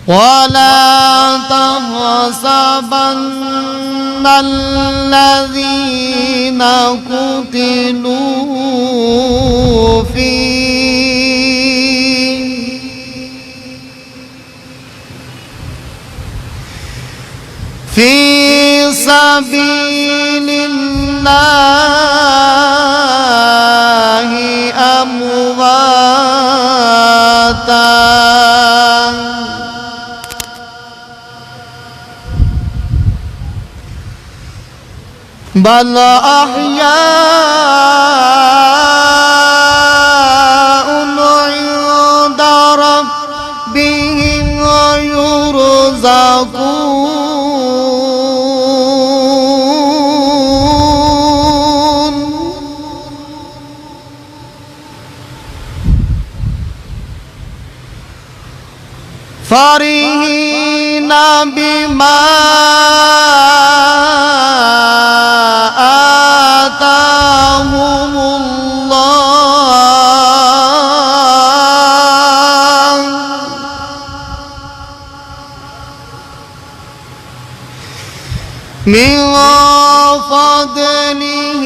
ولا تحسبن الذين قتلوا في سبيل الله أمواتا بل أحياء عند ربهم يرزقون فرحين بما آتاهم الله من فضله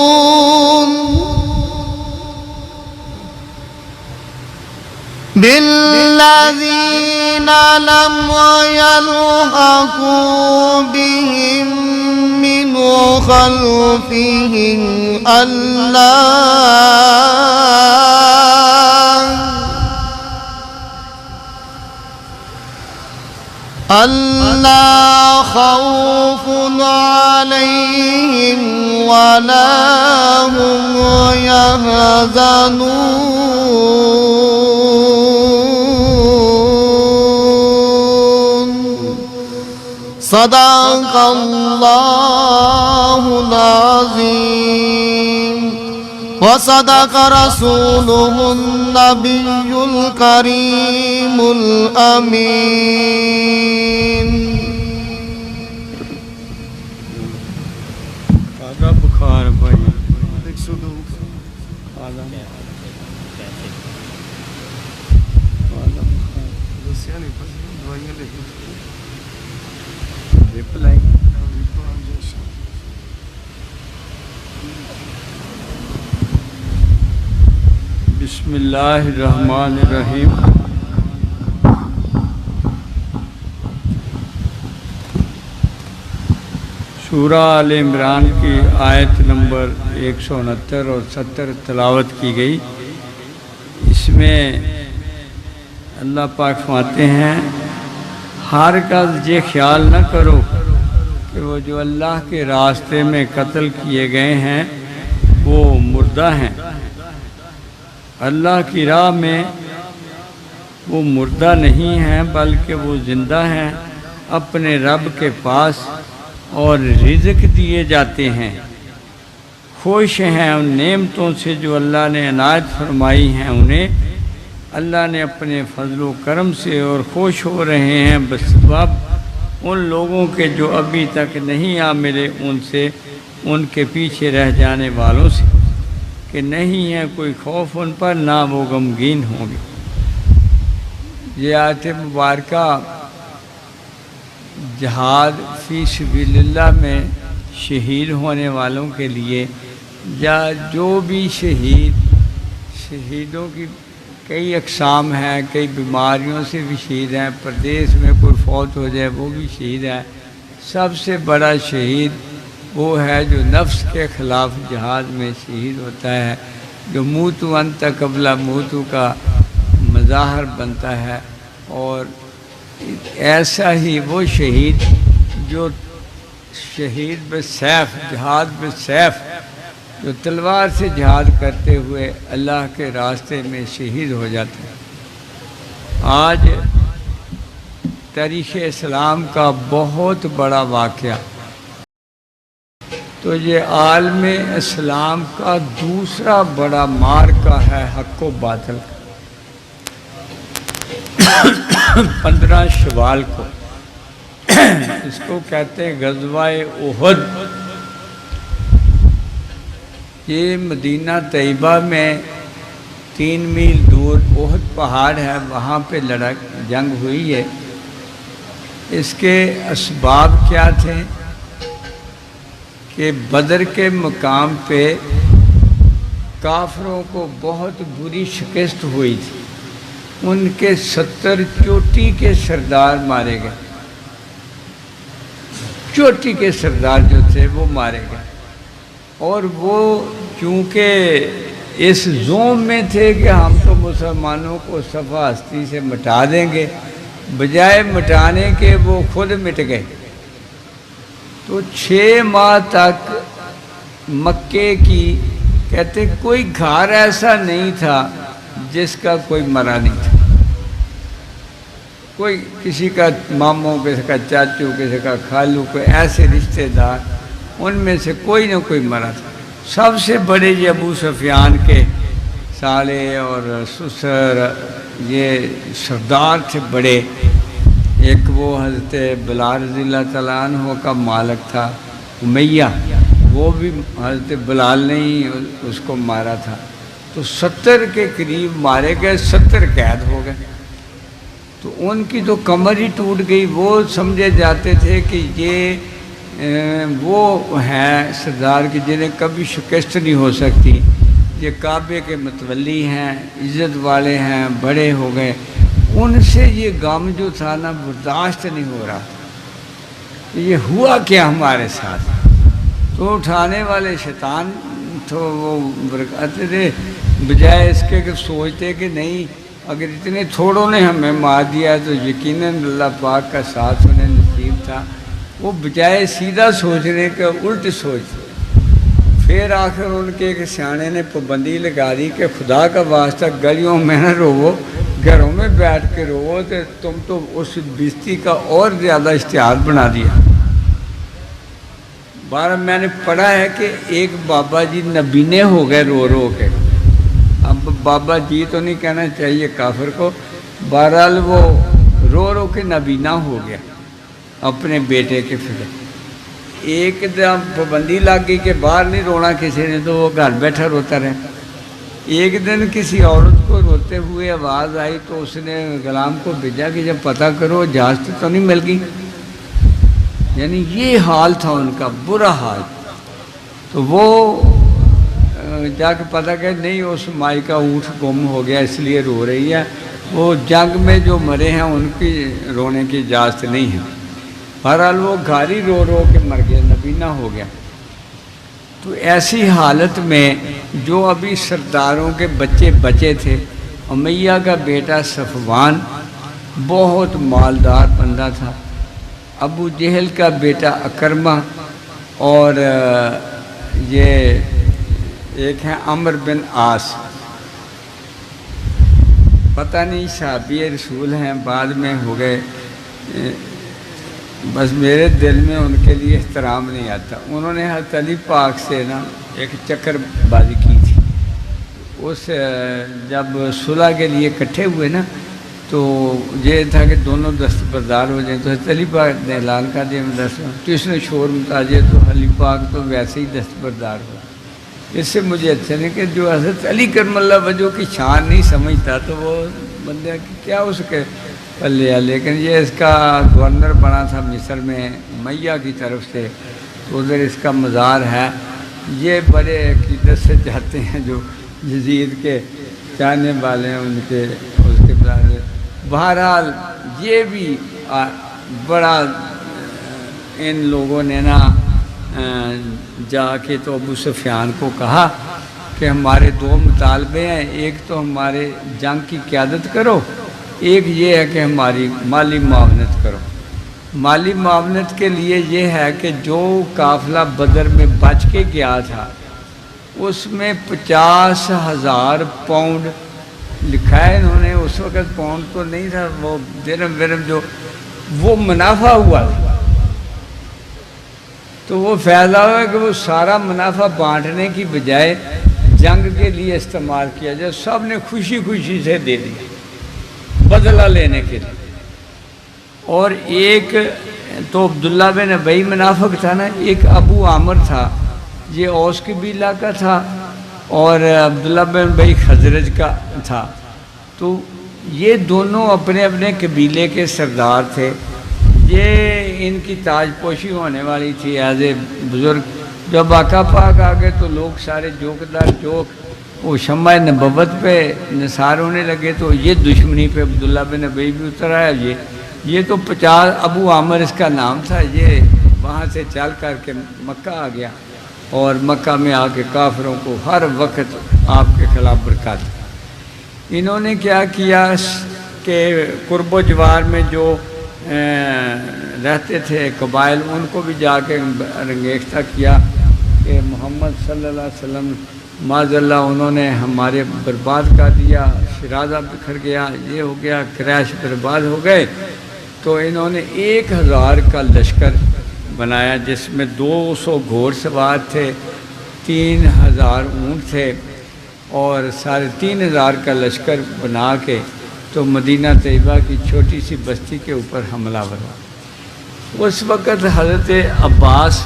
ويستبشرون بالذين لم يلحقوا بهم من خلفهم ألا خوف عليهم ولا هم يحزنون صدق الله العظيم وصدق رسوله النبي الكريم الأمين آدھا بخار بھائی بسم اللہ الرحمن الرحیم سورہ آل عمران کی آیت نمبر 169 اور 70 تلاوت کی گئی۔ اس میں اللہ پاک فرماتے ہیں ہرگز یہ خیال نہ کرو کہ وہ جو اللہ کے راستے میں قتل کیے گئے ہیں وہ مردہ ہیں۔ اللہ کی راہ میں وہ مردہ نہیں ہیں بلکہ وہ زندہ ہیں، اپنے رب کے پاس اور رزق دیے جاتے ہیں، خوش ہیں ان نعمتوں سے جو اللہ نے عنایت فرمائی ہیں انہیں، اللہ نے اپنے فضل و کرم سے، اور خوش ہو رہے ہیں بسبب ان لوگوں کے جو ابھی تک نہیں آ ملے ان سے، ان کے پیچھے رہ جانے والوں سے، کہ نہیں ہے کوئی خوف ان پر نہ وہ غمگین ہوں گے۔ یہ آیت مبارکہ جہاد فی سبیل اللہ میں شہید ہونے والوں کے لیے، یا جو بھی شہیدوں کی کئی اقسام ہیں، کئی بیماریوں سے بھی شہید ہیں، پردیس میں کوئی فوت ہو جائے وہ بھی شہید ہے۔ سب سے بڑا شہید وہ ہے جو نفس کے خلاف جہاد میں شہید ہوتا ہے، جو موتو انت قبل موتو کا مظاہر بنتا ہے، اور ایسا ہی وہ شہید جو شہید بالسیف، جہاد بالسیف، جو تلوار سے جہاد کرتے ہوئے اللہ کے راستے میں شہید ہو جاتے ہیں۔ آج تاریخ اسلام کا بہت بڑا واقعہ، تو یہ عالم اسلام کا دوسرا بڑا معرکہ ہے حق و باطل کا۔ 15 شوال کو اس کو کہتے ہیں غزوہ احد۔ یہ مدینہ طیبہ میں 3 میل دور احد پہاڑ ہے، وہاں پہ جنگ ہوئی ہے۔ اس کے اسباب کیا تھے کہ بدر کے مقام پہ کافروں کو بہت بری شکست ہوئی تھی، ان کے 70 چوٹی کے سردار مارے گئے، چوٹی کے سردار جو تھے وہ مارے گئے، اور وہ چونکہ اس زوم میں تھے کہ ہم تو مسلمانوں کو صفحہ ہستی سے مٹا دیں گے، بجائے مٹانے کے وہ خود مٹ گئے۔ تو 6 ماہ تک مکے کی کہتے کوئی گھر ایسا نہیں تھا جس کا کوئی مرا نہیں تھا، کوئی کسی کا ماموں، کسی کا چاچو، کسی کا خالو، کوئی ایسے رشتہ دار، ان میں سے کوئی نہ کوئی مرا تھا۔ سب سے بڑے یہ ابو سفیان کے سالے اور سسر یہ سردار تھے بڑے۔ ایک وہ حضرت بلال رضی اللہ تعالیٰ عنہ کا مالک تھا امیہ، وہ بھی حضرت بلال نے ہی اس کو مارا تھا۔ تو 70 کے قریب مارے گئے، 70 قید ہو گئے۔ تو ان کی تو کمر ہی ٹوٹ گئی، وہ سمجھے جاتے تھے کہ یہ وہ ہیں سردار کی جنہیں کبھی شکست نہیں ہو سکتی، یہ کعبے کے متولی ہیں، عزت والے ہیں، بڑے ہو گئے۔ ان سے یہ غم جو تھا نا برداشت نہیں ہو رہا، یہ ہوا کیا ہمارے ساتھ۔ تو اٹھانے والے شیطان تو وہ برکاتے تھے، بجائے اس کے کہ سوچتے کہ نہیں اگر اتنے تھوڑوں نے ہمیں مار دیا تو یقیناً اللہ پاک کا ساتھ انہیں نصیب تھا، وہ بجائے سیدھا سوچنے کا الٹ سوچتے۔ پھر آخر ان کے ایک سیانے نے پابندی لگا دی کہ خدا کا واسطہ گلیوں میں نہ روو، گھروں میں بیٹھ کے روو، تو تم تو اس بستی کا اور زیادہ اشتہار بنا دیا۔ بارہ میں نے پڑھا ہے کہ ایک بابا جی نبینے ہو گئے رو رو کے، اب بابا جی تو نہیں کہنا چاہیے کافر کو، بہرحال وہ رو رو کے نبینا ہو گیا اپنے بیٹے کے فکر۔ ایک دم پابندی لگ گئی کہ باہر نہیں رونا کسی نے، تو وہ گھر بیٹھا روتا رہا۔ ایک دن کسی عورت کو روتے ہوئے آواز آئی تو اس نے غلام کو بھیجا کہ جب پتہ کرو اجازت تو نہیں مل گئی، یعنی یہ حال تھا ان کا، برا حال۔ تو وہ جا کے پتہ کہ نہیں اس مائی کا اونٹ گم ہو گیا اس لیے رو رہی ہے، وہ جنگ میں جو مرے ہیں ان کی رونے کی اجازت نہیں ہے۔ بہرحال وہ گھاری رو رو کے مر گیا، نبینا ہو گیا۔ تو ایسی حالت میں جو ابھی سرداروں کے بچے بچے تھے، امیہ کا بیٹا صفوان بہت مالدار بندہ تھا، ابو جہل کا بیٹا اکرمہ، اور یہ ایک ہیں عمر بن عاص، پتہ نہیں صحابی رسول ہیں بعد میں ہو گئے، بس میرے دل میں ان کے لیے احترام نہیں آتا۔ انہوں نے حضرت علی پاک سے نا ایک چکر بازی کی تھی، اس جب صلح کے لیے اکٹھے ہوئے نا تو یہ تھا کہ دونوں دستبردار ہو جائیں، تو حضرت علی پاک نے اعلان کر دیا میں دستبردار، تو اس نے شور متاجے تو علی پاک تو ویسے ہی دستبردار ہو۔ اس سے مجھے اچھا نہیں کہ جو حضرت علی کرم اللہ وجہ کی شان نہیں سمجھتا تو وہ بندے کیا اس کے پلے، لیکن یہ اس کا گورنر بنا تھا مصر میں امیہ کی طرف سے، تو ادھر اس کا مزار ہے۔ یہ بڑے عقیدت سے جاتے ہیں جو یزید کے چاہنے والے ہیں ان کے اس کے مزار۔ بہرحال یہ بھی بڑا ان لوگوں نے نا جا کے تو ابو سفیان کو کہا کہ ہمارے 2 مطالبے ہیں، ایک تو ہمارے جنگ کی قیادت کرو، ایک یہ ہے کہ ہماری مالی معاونت کرو۔ مالی معاونت کے لیے یہ ہے کہ جو قافلہ بدر میں بچ کے گیا تھا اس میں 50,000 پاؤنڈ لکھا ہے انہوں نے، اس وقت پاؤنڈ تو نہیں تھا، وہ درہم ورم جو وہ منافع ہوا تھا، تو وہ فائدہ ہوا کہ وہ سارا منافع بانٹنے کی بجائے جنگ کے لیے استعمال کیا جائے، سب نے خوشی خوشی سے دے دیا بدلہ لینے کے لیے۔ اور ایک تو عبداللہ بن ابی منافق تھا نا، ایک ابو عامر تھا یہ اوس قبیلہ کا تھا اور عبداللہ بن ابی خزرج کا تھا. تو یہ دونوں اپنے اپنے قبیلے کے سردار تھے. یہ ان کی تاج پوشی ہونے والی تھی ایز اے بزرگ. جب آقا پاک آ گئے تو لوگ سارے جوکدار جوک وہ شمع نبوت پہ نثار ہونے لگے. تو یہ دشمنی پہ عبداللہ بن ابی بھی اتر آیا. یہ تو 50 ابو عامر اس کا نام تھا. یہ وہاں سے چل کر کے مکہ آ گیا اور مکہ میں آ کے کافروں کو ہر وقت آپ کے خلاف برکات. انہوں نے کیا کیا کہ قرب و جوار میں جو رہتے تھے قبائل ان کو بھی جا کے رنگیختہ کیا کہ محمد صلی اللہ علیہ وسلم معاذ اللہ انہوں نے ہمارے برباد کر دیا. شرازہ بکھر گیا, یہ ہو گیا, قریش برباد ہو گئے. تو انہوں نے 1000 کا لشکر بنایا جس میں 200 گھوڑ سوار تھے, 3000 اونٹ تھے اور 3500 کا لشکر بنا کے تو مدینہ طیبہ کی چھوٹی سی بستی کے اوپر حملہ بنا. اس وقت حضرت عباس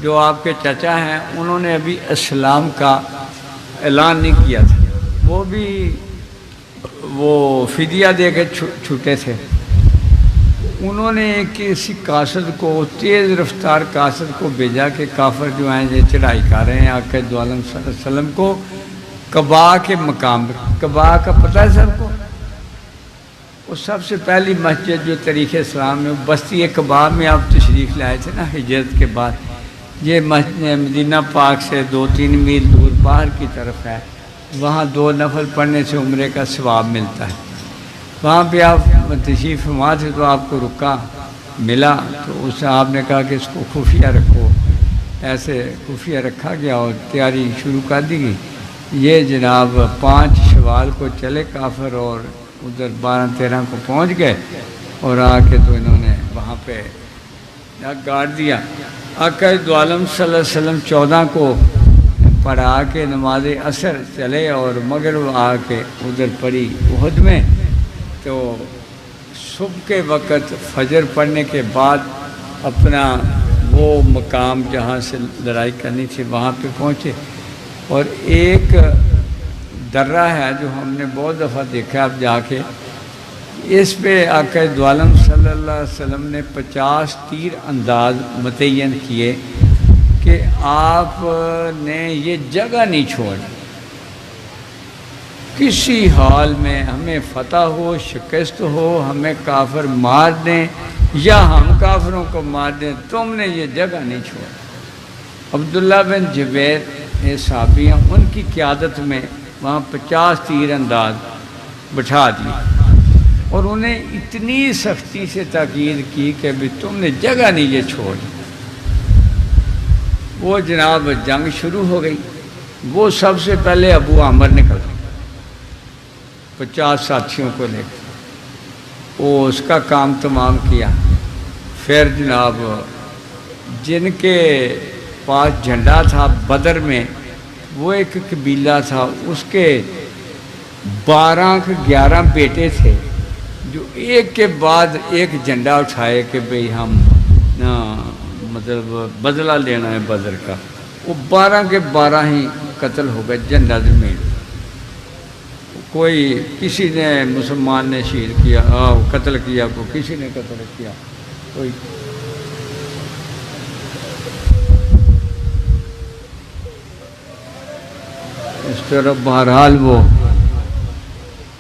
جو آپ کے چچا ہیں انہوں نے ابھی اسلام کا اعلان نہیں کیا تھا. وہ بھی فدیہ دے کے چھوٹے تھے. انہوں نے کسی قاصد کو, تیز رفتار قاصد کو بھیجا کہ کافر جو ہیں یہ چڑھائی کر رہے ہیں آقا دو عالم صلی اللہ علیہ وسلم کو قباء کے مقام پر. قباء کا پتہ ہے سب کو؟ وہ سب سے پہلی مسجد جو تاریخ اسلام میں بستی قباء میں آپ تشریف لائے تھے نا ہجرت کے بعد. یہ مسجد مدینہ پاک سے 2-3 میل دور باہر کی طرف ہے. وہاں 2 نفل پڑھنے سے عمرے کا ثواب ملتا ہے. وہاں پہ آپ تشریف فرما تھے تو آپ کو رکا ملا تو اس سے آپ نے کہا کہ اس کو خفیہ رکھو. ایسے خفیہ رکھا گیا اور تیاری شروع کر دی گئی. یہ جناب 5 شوال کو چلے کافر اور ادھر 12-13 کو پہنچ گئے اور آ کے تو انہوں نے وہاں پہ گاڑ دیا. آقا دو عالم صلی اللہ علیہ وسلم 14 کو پڑھا کے نماز عصر چلے اور مغرب آ کے ادھر پڑھی احد میں. تو صبح کے وقت فجر پڑھنے کے بعد اپنا وہ مقام جہاں سے لڑائی کرنی تھی وہاں پہ پہنچے. اور ایک درہ ہے جو ہم نے بہت دفعہ دیکھا اب جا کے, اس پہ آقا دو عالم صلی اللہ علیہ وسلم نے 50 تیر انداز متعین کیے کہ آپ نے یہ جگہ نہیں چھوڑی. کسی حال میں ہمیں فتح ہو, شکست ہو, ہمیں کافر مار دیں یا ہم کافروں کو مار دیں, تم نے یہ جگہ نہیں چھوڑی. عبداللہ بن جبیر صحابی ہیں, ان کی قیادت میں وہاں 50 تیر انداز بٹھا دی اور انہیں اتنی سختی سے تاکید کی کہ بھی تم نے جگہ نہیں یہ چھوڑی. وہ جناب جنگ شروع ہو گئی. وہ سب سے پہلے ابو عامر نکل 50 ساتھیوں کو لے کر وہ اس کا کام تمام کیا. پھر جناب جن کے پاس جھنڈا تھا بدر میں وہ ایک قبیلہ تھا, اس کے 12-11 بیٹے تھے جو ایک کے بعد ایک جھنڈا اٹھائے کہ بھئی ہم مطلب بدلہ لینا ہے بدر کا. وہ 12 کے 12 ہی قتل ہو گئے جھنڈا زمین. کوئی کسی نے مسلمان نے شہید کیا قتل کیا, کو کسی نے قتل کیا, کوئی اس طرح. بہرحال وہ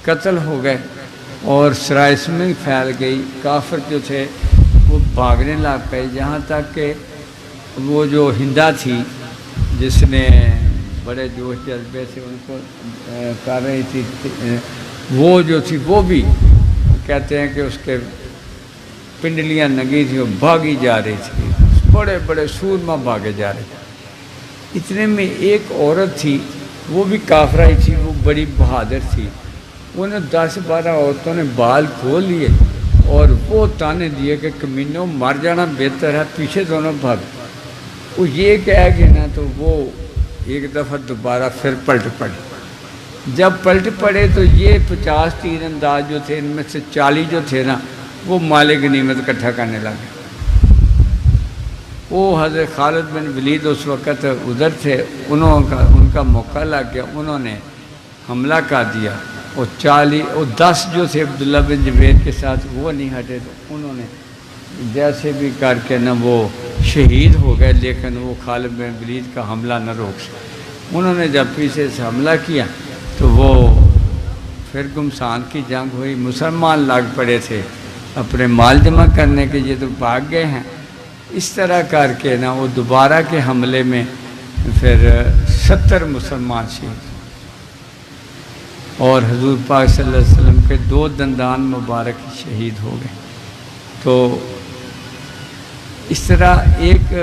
قتل ہو گئے اور سرائس میں پھیل گئی. کافر جو تھے وہ بھاگنے لگ پئے, یہاں تک کہ وہ جو ہندا تھی جس نے بڑے جوش جذبے سے ان کو کر رہی تھی, وہ جو تھی وہ بھی کہتے ہیں کہ اس کے پنڈلیاں ننگی تھیں, وہ بھاگی جا رہی تھی. بڑے بڑے سورما بھاگے جا رہے تھے. اتنے میں ایک عورت تھی, وہ بھی کافرہ ہی تھی, وہ بڑی بہادر تھی. انہیں 10-12 عورتوں نے بال کھول لیے اور وہ تانے دیے کہ کمینوں مر جانا بہتر ہے, پیچھے دونوں بھاگ. وہ یہ کہہ گئے نا تو وہ ایک دفعہ دوبارہ پھر پلٹ پڑے. جب پلٹ پڑے تو یہ 50 تیر انداز جو تھے ان میں سے 40 جو تھے نا وہ مال غنیمت اکٹھا کرنے لگے. وہ حضرت خالد بن ولید اس وقت ادھر تھے، ان کا موقع لگ گیا، انہوں نے حملہ کر دیا، اور 10 جو تھے عبداللہ بن جبیر کے ساتھ وہ نہیں ہٹے، تو انہوں نے جیسے بھی کر کے نہ وہ شہید ہو گئے، لیکن وہ خالد بن ولید کا حملہ نہ روک سکے۔ انہوں نے جب پیچھے سے حملہ کیا تو وہ پھر گمسان کی جنگ ہوئی، مسلمان لگ پڑے تھے اپنے مال جمع کرنے کے، یہ تو بھاگ گئے ہیں۔ اس طرح کر کے نا وہ دوبارہ کے حملے میں پھر 70 مسلمان شہید، اور حضور پاک صلی اللہ علیہ وسلم کے 2 دندان مبارک شہید ہو گئے۔ تو اس طرح ایک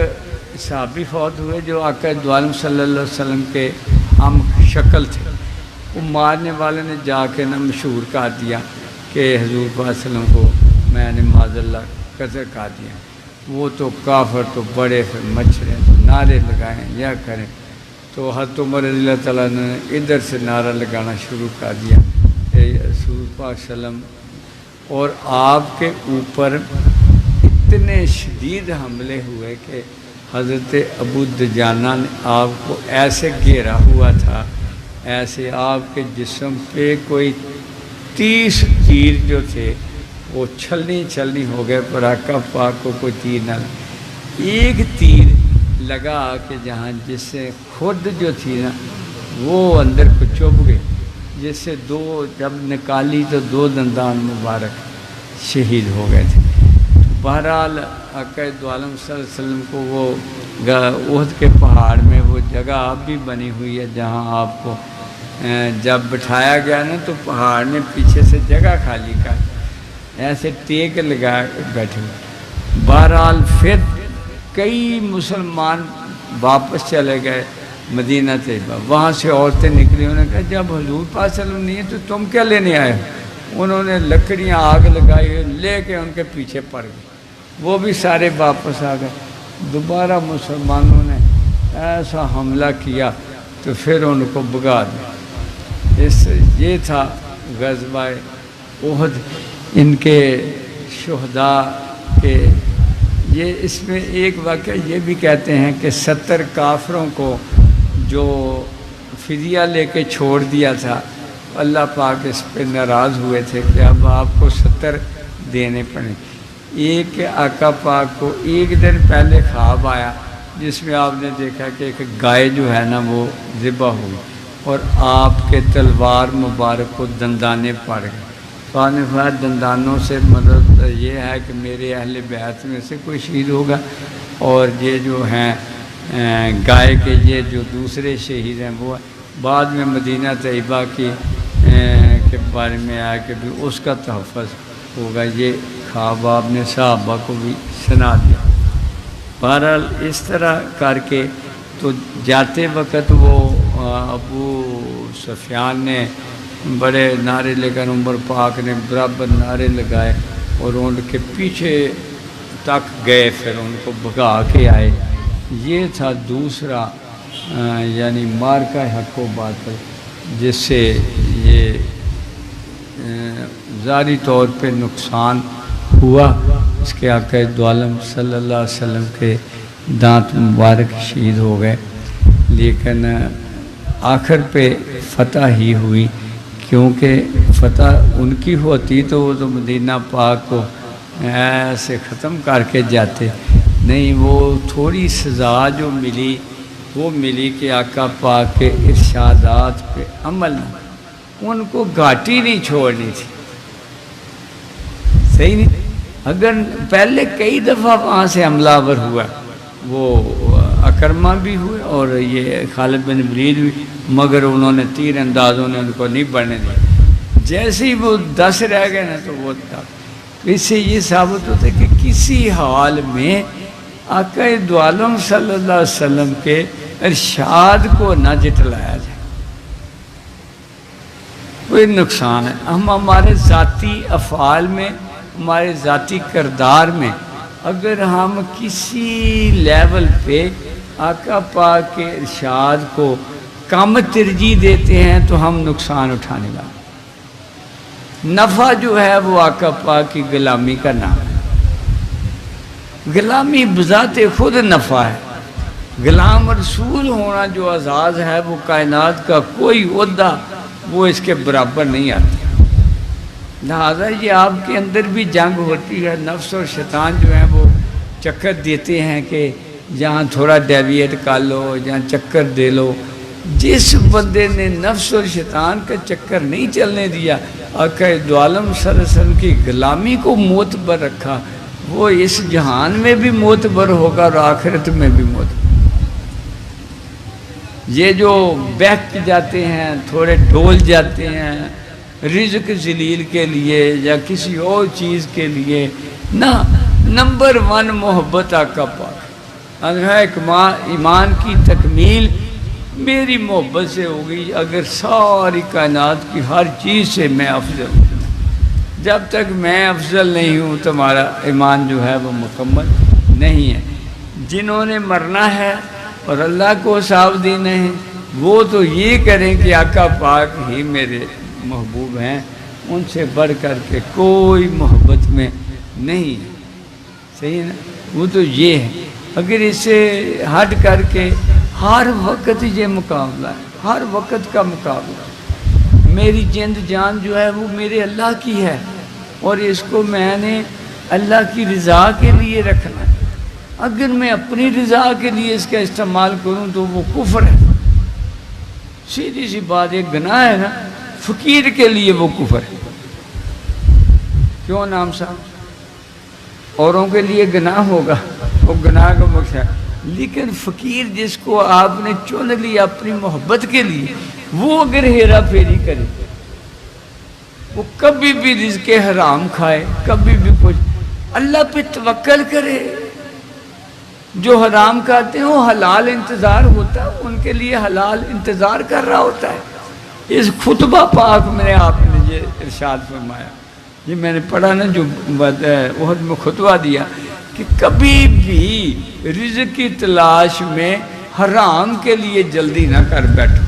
صحابی فوت ہوئے جو آقا دو عالم صلی اللہ علیہ وسلم کے ہم شکل تھے، وہ مارنے والے نے جا کے نا مشہور کر دیا کہ حضور پاک صلی اللہ علیہ وسلم کو میں نے معاذ اللہ قتل کر دیا۔ وہ تو کافر تو بڑے پھر مچھرے تو نعرے لگائیں یا کریں، تو حضرت عمر رضی اللہ تعالیٰ نے ادھر سے نعرہ لگانا شروع کر دیا کہ رسول پاک صلی اللہ علیہ وسلم، اور آپ کے اوپر اتنے شدید حملے ہوئے کہ حضرت ابو دجانہ نے آپ کو ایسے گھیرا ہوا تھا، ایسے آپ کے جسم پہ کوئی 30 تیر جو تھے وہ چھلنی ہو گئے، پر آقا پاک کو کوئی تیر نہ لگا۔ ایک تیر لگا کہ جہاں جس سے خود جو تھی نا وہ اندر کو چبھ گئی، جس سے جب نکالی تو 2 دندان مبارک شہید ہو گئے تھے۔ بہرحال آقا دو عالم صلی اللہ علیہ وسلم کو وہ احد کے پہاڑ میں وہ جگہ اب بھی بنی ہوئی ہے جہاں آپ کو جب بٹھایا گیا نا تو پہاڑ نے پیچھے سے جگہ خالی کر ایسے ٹیک لگا بیٹھے۔ بہرحال پھر کئی مسلمان واپس چلے گئے مدینہ طیبہ، وہاں سے عورتیں نکلی، انہوں نے کہا جب حضور پاک صلی اللہ علیہ وسلم نہیں ہے تو تم کیا لینے آئے ہو؟ انہوں نے لکڑیاں آگ لگائی، لے کے ان کے پیچھے پڑ گئے، وہ بھی سارے واپس آ گئے۔ دوبارہ مسلمانوں نے ایسا حملہ کیا تو پھر ان کو بھگا دیا۔ یہ تھا غزوہ احد، ان کے شہداء کے یہ اس میں ایک واقعہ یہ بھی کہتے ہیں کہ 70 کافروں کو جو فدیہ لے کے چھوڑ دیا تھا، اللہ پاک اس پہ ناراض ہوئے تھے کہ اب آپ کو 70 دینے پڑیں۔ ایک آقا پاک کو ایک دن پہلے خواب آیا جس میں آپ نے دیکھا کہ ایک گائے جو ہے نا وہ ذبح ہوئی اور آپ کے تلوار مبارک کو دندانے پڑ گئے۔ تو آپ نے فرمایا دندانوں سے مدد یہ ہے کہ میرے اہل بیت میں سے کوئی شہید ہوگا، اور یہ جو ہیں گائے کے یہ جو دوسرے شہید ہیں وہ بعد میں مدینہ طیبہ کے بارے میں آیا کہ بھی اس کا تحفظ ہوگا۔ یہ خواب آپ نے صحابہ کو بھی سنا دیا۔ بہرحال اس طرح کر کے تو جاتے وقت وہ ابو سفیان نے بڑے نعرے لے کر عمر پاک نے برابر نعرے لگائے اور ان کے پیچھے تک گئے، پھر ان کو بھگا کے آئے۔ یہ تھا دوسرا یعنی مارکہ حق و باطل، جس سے یہ ظاہری طور پہ نقصان ہوا۔ اس کے آقا دو عالم صلی اللہ علیہ وسلم کے دانت مبارک شہید ہو گئے، لیکن آخر پہ فتح ہی ہوئی، کیونکہ فتح ان کی ہوتی تو وہ تو مدینہ پاک کو ایسے ختم کر کے جاتے، نہیں وہ تھوڑی سزا جو ملی وہ ملی کہ آقا پاک کے ارشادات پہ عمل ان کو گھاٹی نہیں چھوڑنی تھی، صحیح نہیں؟ اگر پہلے کئی دفعہ وہاں سے حملہ آور ہوا، وہ اکرمہ بھی ہوئے اور یہ خالد بن ولید بھی، مگر انہوں نے تیر اندازوں نے ان کو نہیں بڑھنے دیا۔ جیسے ہی وہ 10 رہ گئے نا تو وہ اس سے یہ ثابت ہوتا ہے کہ کسی حال میں آقا دو عالم صلی اللہ علیہ وسلم کے ارشاد کو نہ جٹلایا جائے، کوئی نقصان ہے۔ ہم ہمارے ذاتی افعال میں، ہمارے ذاتی کردار میں اگر ہم کسی لیول پہ آقا پاک کے ارشاد کو کم ترجیح دیتے ہیں تو ہم نقصان اٹھانے والے۔ نفع جو ہے وہ آقا پاک کی غلامی کا نام ہے، غلامی بذات خود نفع ہے. غلام رسول ہونا جو اعزاز ہے وہ کائنات کا کوئی عہدہ وہ اس کے برابر نہیں آتا. لہٰذا یہ آپ کے اندر بھی جنگ ہوتی ہے. نفس اور شیطان جو ہیں وہ چکر دیتے ہیں کہ جہاں تھوڑا ڈیویٹ کر لو، جہاں چکر دے لو. جس بندے نے نفس اور شیطان کا چکر نہیں چلنے دیا، آقا دو عالم صلی اللہ علیہ وسلم کی غلامی کو معتبر رکھا، وہ اس جہان میں بھی معتبر ہوگا اور آخرت میں بھی معتبر. یہ جو بہک جاتے ہیں، تھوڑے ڈول جاتے ہیں رزق ذلیل کے لیے یا کسی اور چیز کے لیے، نہ نمبر 1 محبت آقا پاک. ایمان کی تکمیل میری محبت سے ہوگی. اگر ساری کائنات کی ہر چیز سے میں افضل ہوں، جب تک میں افضل نہیں ہوں تمہارا ایمان جو ہے وہ مکمل نہیں ہے. جنہوں نے مرنا ہے اور اللہ کو حساب دینا ہے وہ تو یہ کریں کہ آقا پاک ہی میرے محبوب ہیں، ان سے بڑھ کر کے کوئی محبت میں نہیں ہے. صحیح نا؟ وہ تو یہ ہے. اگر اس سے ہٹ کر کے ہر وقت یہ مقابلہ ہے، ہر وقت کا مقابلہ. میری جند جان جو ہے وہ میرے اللہ کی ہے اور اس کو میں نے اللہ کی رضا کے لیے رکھنا ہے. اگر میں اپنی رضا کے لیے اس کا استعمال کروں تو وہ کفر ہے. سیدھی سی بات، ایک گناہ ہے نا، فقیر کے لیے وہ کفر ہے. کیوں نام صاحب؟ اوروں کے لیے گناہ ہوگا، وہ گناہ کا مقصد ہے، لیکن فقیر جس کو آپ نے چن لیا اپنی محبت کے لیے، وہ اگر ہیرا پھیری کرے، وہ کبھی بھی رزق حرام کھائے، کبھی بھی کچھ، اللہ پہ توکل کرے. جو حرام کھاتے ہیں وہ حلال انتظار ہوتا ہے، ان کے لیے حلال انتظار کر رہا ہوتا ہے. اس خطبہ پاک میں آپ نے یہ ارشاد فرمایا، یہ میں نے پڑھا نا جو احد میں خطبہ دیا کہ کبھی بھی رزق کی تلاش میں حرام کے لیے جلدی نہ کر بیٹھو،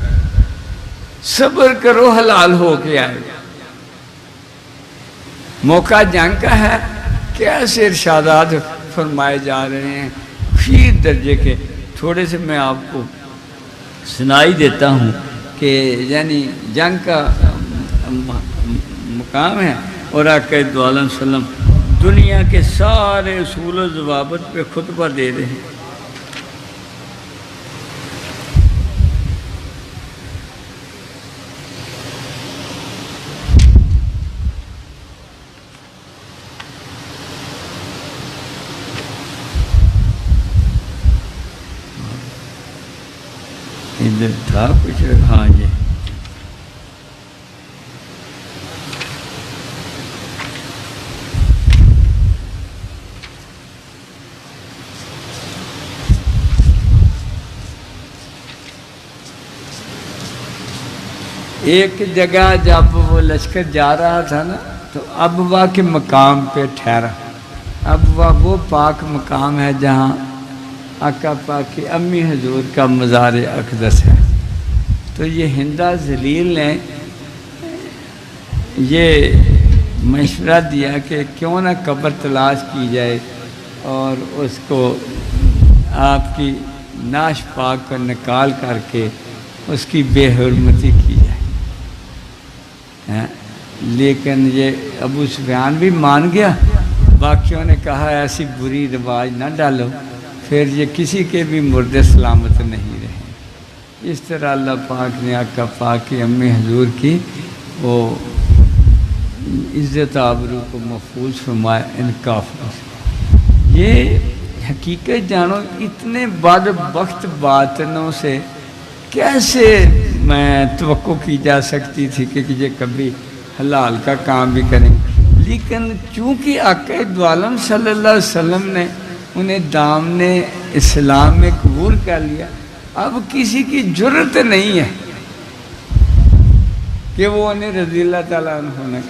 صبر کرو، حلال ہو کے آئے گا. موقع جنگ کا ہے، کیسے ارشادات فرمائے جا رہے ہیں خیر درجے کے. تھوڑے سے میں آپ کو سنائی دیتا ہوں کہ یعنی جنگ کا مقام ہے. اور آقا دو عالم صلی اللہ علیہ وسلم دنیا کے سارے اصول و ضوابط پہ خطبہ دے رہے ہیں. ادھر تھا کچھ، ہاں جی. ایک جگہ جب وہ لشکر جا رہا تھا نا تو ابوا کے مقام پہ ٹھہرا. ابوا وہ پاک مقام ہے جہاں آقا پاک کی امی حضور کا مزار اقدس ہے. تو یہ ہندا ذلیل نے یہ مشورہ دیا کہ کیوں نہ قبر تلاش کی جائے اور اس کو آپ کی ناش پاک کو نکال کر کے اس کی بے حرمتی کی جائے. لیکن یہ ابو سفیان بھی مان گیا. باقیوں نے کہا ایسی بری رواج نہ ڈالو، پھر یہ کسی کے بھی مردے سلامت نہیں رہے. اس طرح اللہ پاک نے آقا پاک کی امی حضور کی وہ عزت آبرو کو محفوظ فرمایا ان کافروں سے. یہ حقیقت جانو، اتنے بدبخت باطنوں سے کیسے میں توقع کی جا سکتی تھی کہ یہ کبھی حلال کا کام بھی کریں. لیکن چونکہ آقا دو عالم صلی اللہ علیہ وسلم نے انہیں دامن اسلام میں قبول کر لیا، اب کسی کی جرت نہیں ہے کہ وہ انہیں رضی اللہ تعالیٰ عنہ نے.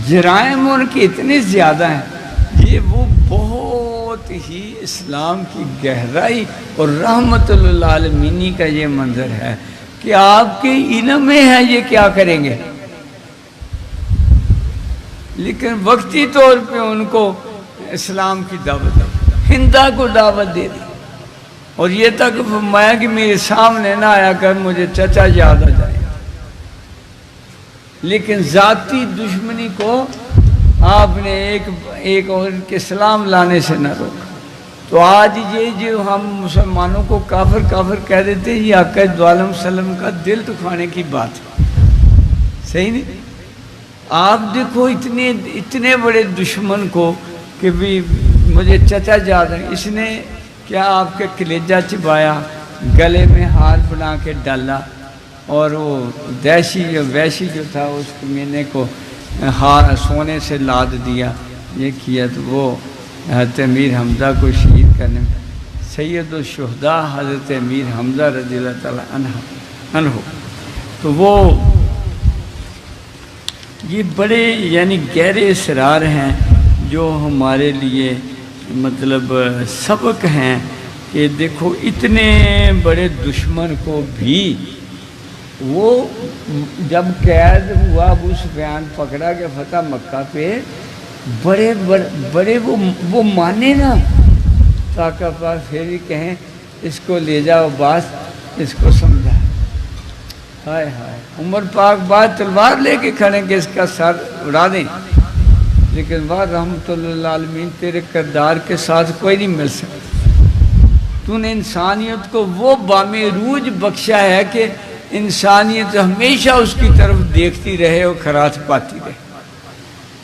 جرائم ان کے اتنے زیادہ ہیں. یہ وہ بہت ہی اسلام کی گہرائی اور رحمت للعالمین کا یہ منظر ہے کہ آپ کے علم میں ہے یہ کیا کریں گے، لیکن وقتی طور پہ ان کو اسلام کی دعوت ہے. ہندا کو دعوت دے دی اور یہ تک فرمایا کہ میرے سامنے نہ آیا کر مجھے چچا یاد آ جائے، لیکن ذاتی دشمنی کو آپ نے ایک اور کے سلام لانے سے نہ روکا۔ تو آج یہ جو ہم مسلمانوں کو کافر کہہ دیتے ہیں، یہ آقا دو عالم صلی اللہ علیہ وسلم کا دل دکھانے کی بات ہے، صحیح نہیں؟ آپ دیکھو اتنے بڑے دشمن کو کہ بھی مجھے چچا یاد ہے، اس نے کیا آپ کے کلیجہ چبایا، گلے میں ہاتھ بنا کے ڈالا، اور وہ ویشی جو تھا اس کمینے کو سونے سے لاد دیا، یہ کیا۔ تو وہ حضرت امیر حمزہ کو شہید کرنے میں سید الشہداء حضرت امیر حمزہ رضی اللہ تعالیٰ عنہ، تو وہ یہ بڑے یعنی گہرے اسرار ہیں جو ہمارے لیے مطلب سبق ہیں کہ دیکھو اتنے بڑے دشمن کو بھی وہ جب قید ہوا، ابو سفیان پکڑا گیا فتح مکہ پہ، بڑے وہ مانے نا، طاقت پر پھر بھی کہیں اس کو لے جاؤ باس، اس کو سمجھا۔ ہائے ہائے، عمر پاک بعد تلوار لے کے کھڑے کہ اس کا سر اڑا دیں، لیکن وہ رحمت اللہ عالمین تیرے کردار کے ساتھ کوئی نہیں مل سکتا۔ تو نے انسانیت کو وہ بام روج بخشا ہے کہ انسانیت ہمیشہ اس کی طرف دیکھتی رہے اور خراج پاتی رہے،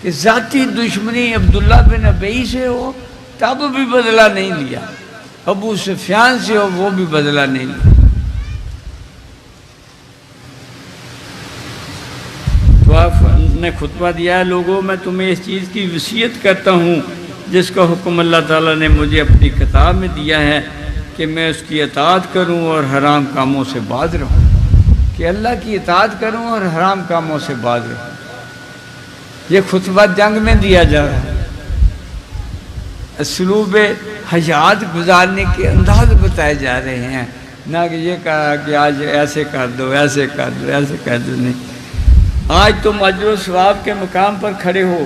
کہ ذاتی دشمنی عبداللہ بن ابی سے ہو تب بھی بدلہ نہیں لیا، ابو سفیان سے ہو وہ بھی بدلہ نہیں لیا۔ تو آپ نے خطبہ دیا ہے، لوگوں میں تمہیں اس چیز کی وصیت کرتا ہوں جس کا حکم اللہ تعالیٰ نے مجھے اپنی کتاب میں دیا ہے کہ میں اس کی اطاعت کروں اور حرام کاموں سے باز رہوں، کہ اللہ کی اطاعت کروں اور حرام کاموں سے باز رہوں۔ یہ خطبہ جنگ میں دیا جا رہا ہے، اسلوب حیات گزارنے کے انداز بتائے جا رہے ہیں، نہ کہ یہ کہا کہ آج ایسے کر دو ایسے کر دو ایسے کر دو، نہیں۔ آج تم اجر و ثواب کے مقام پر کھڑے ہو،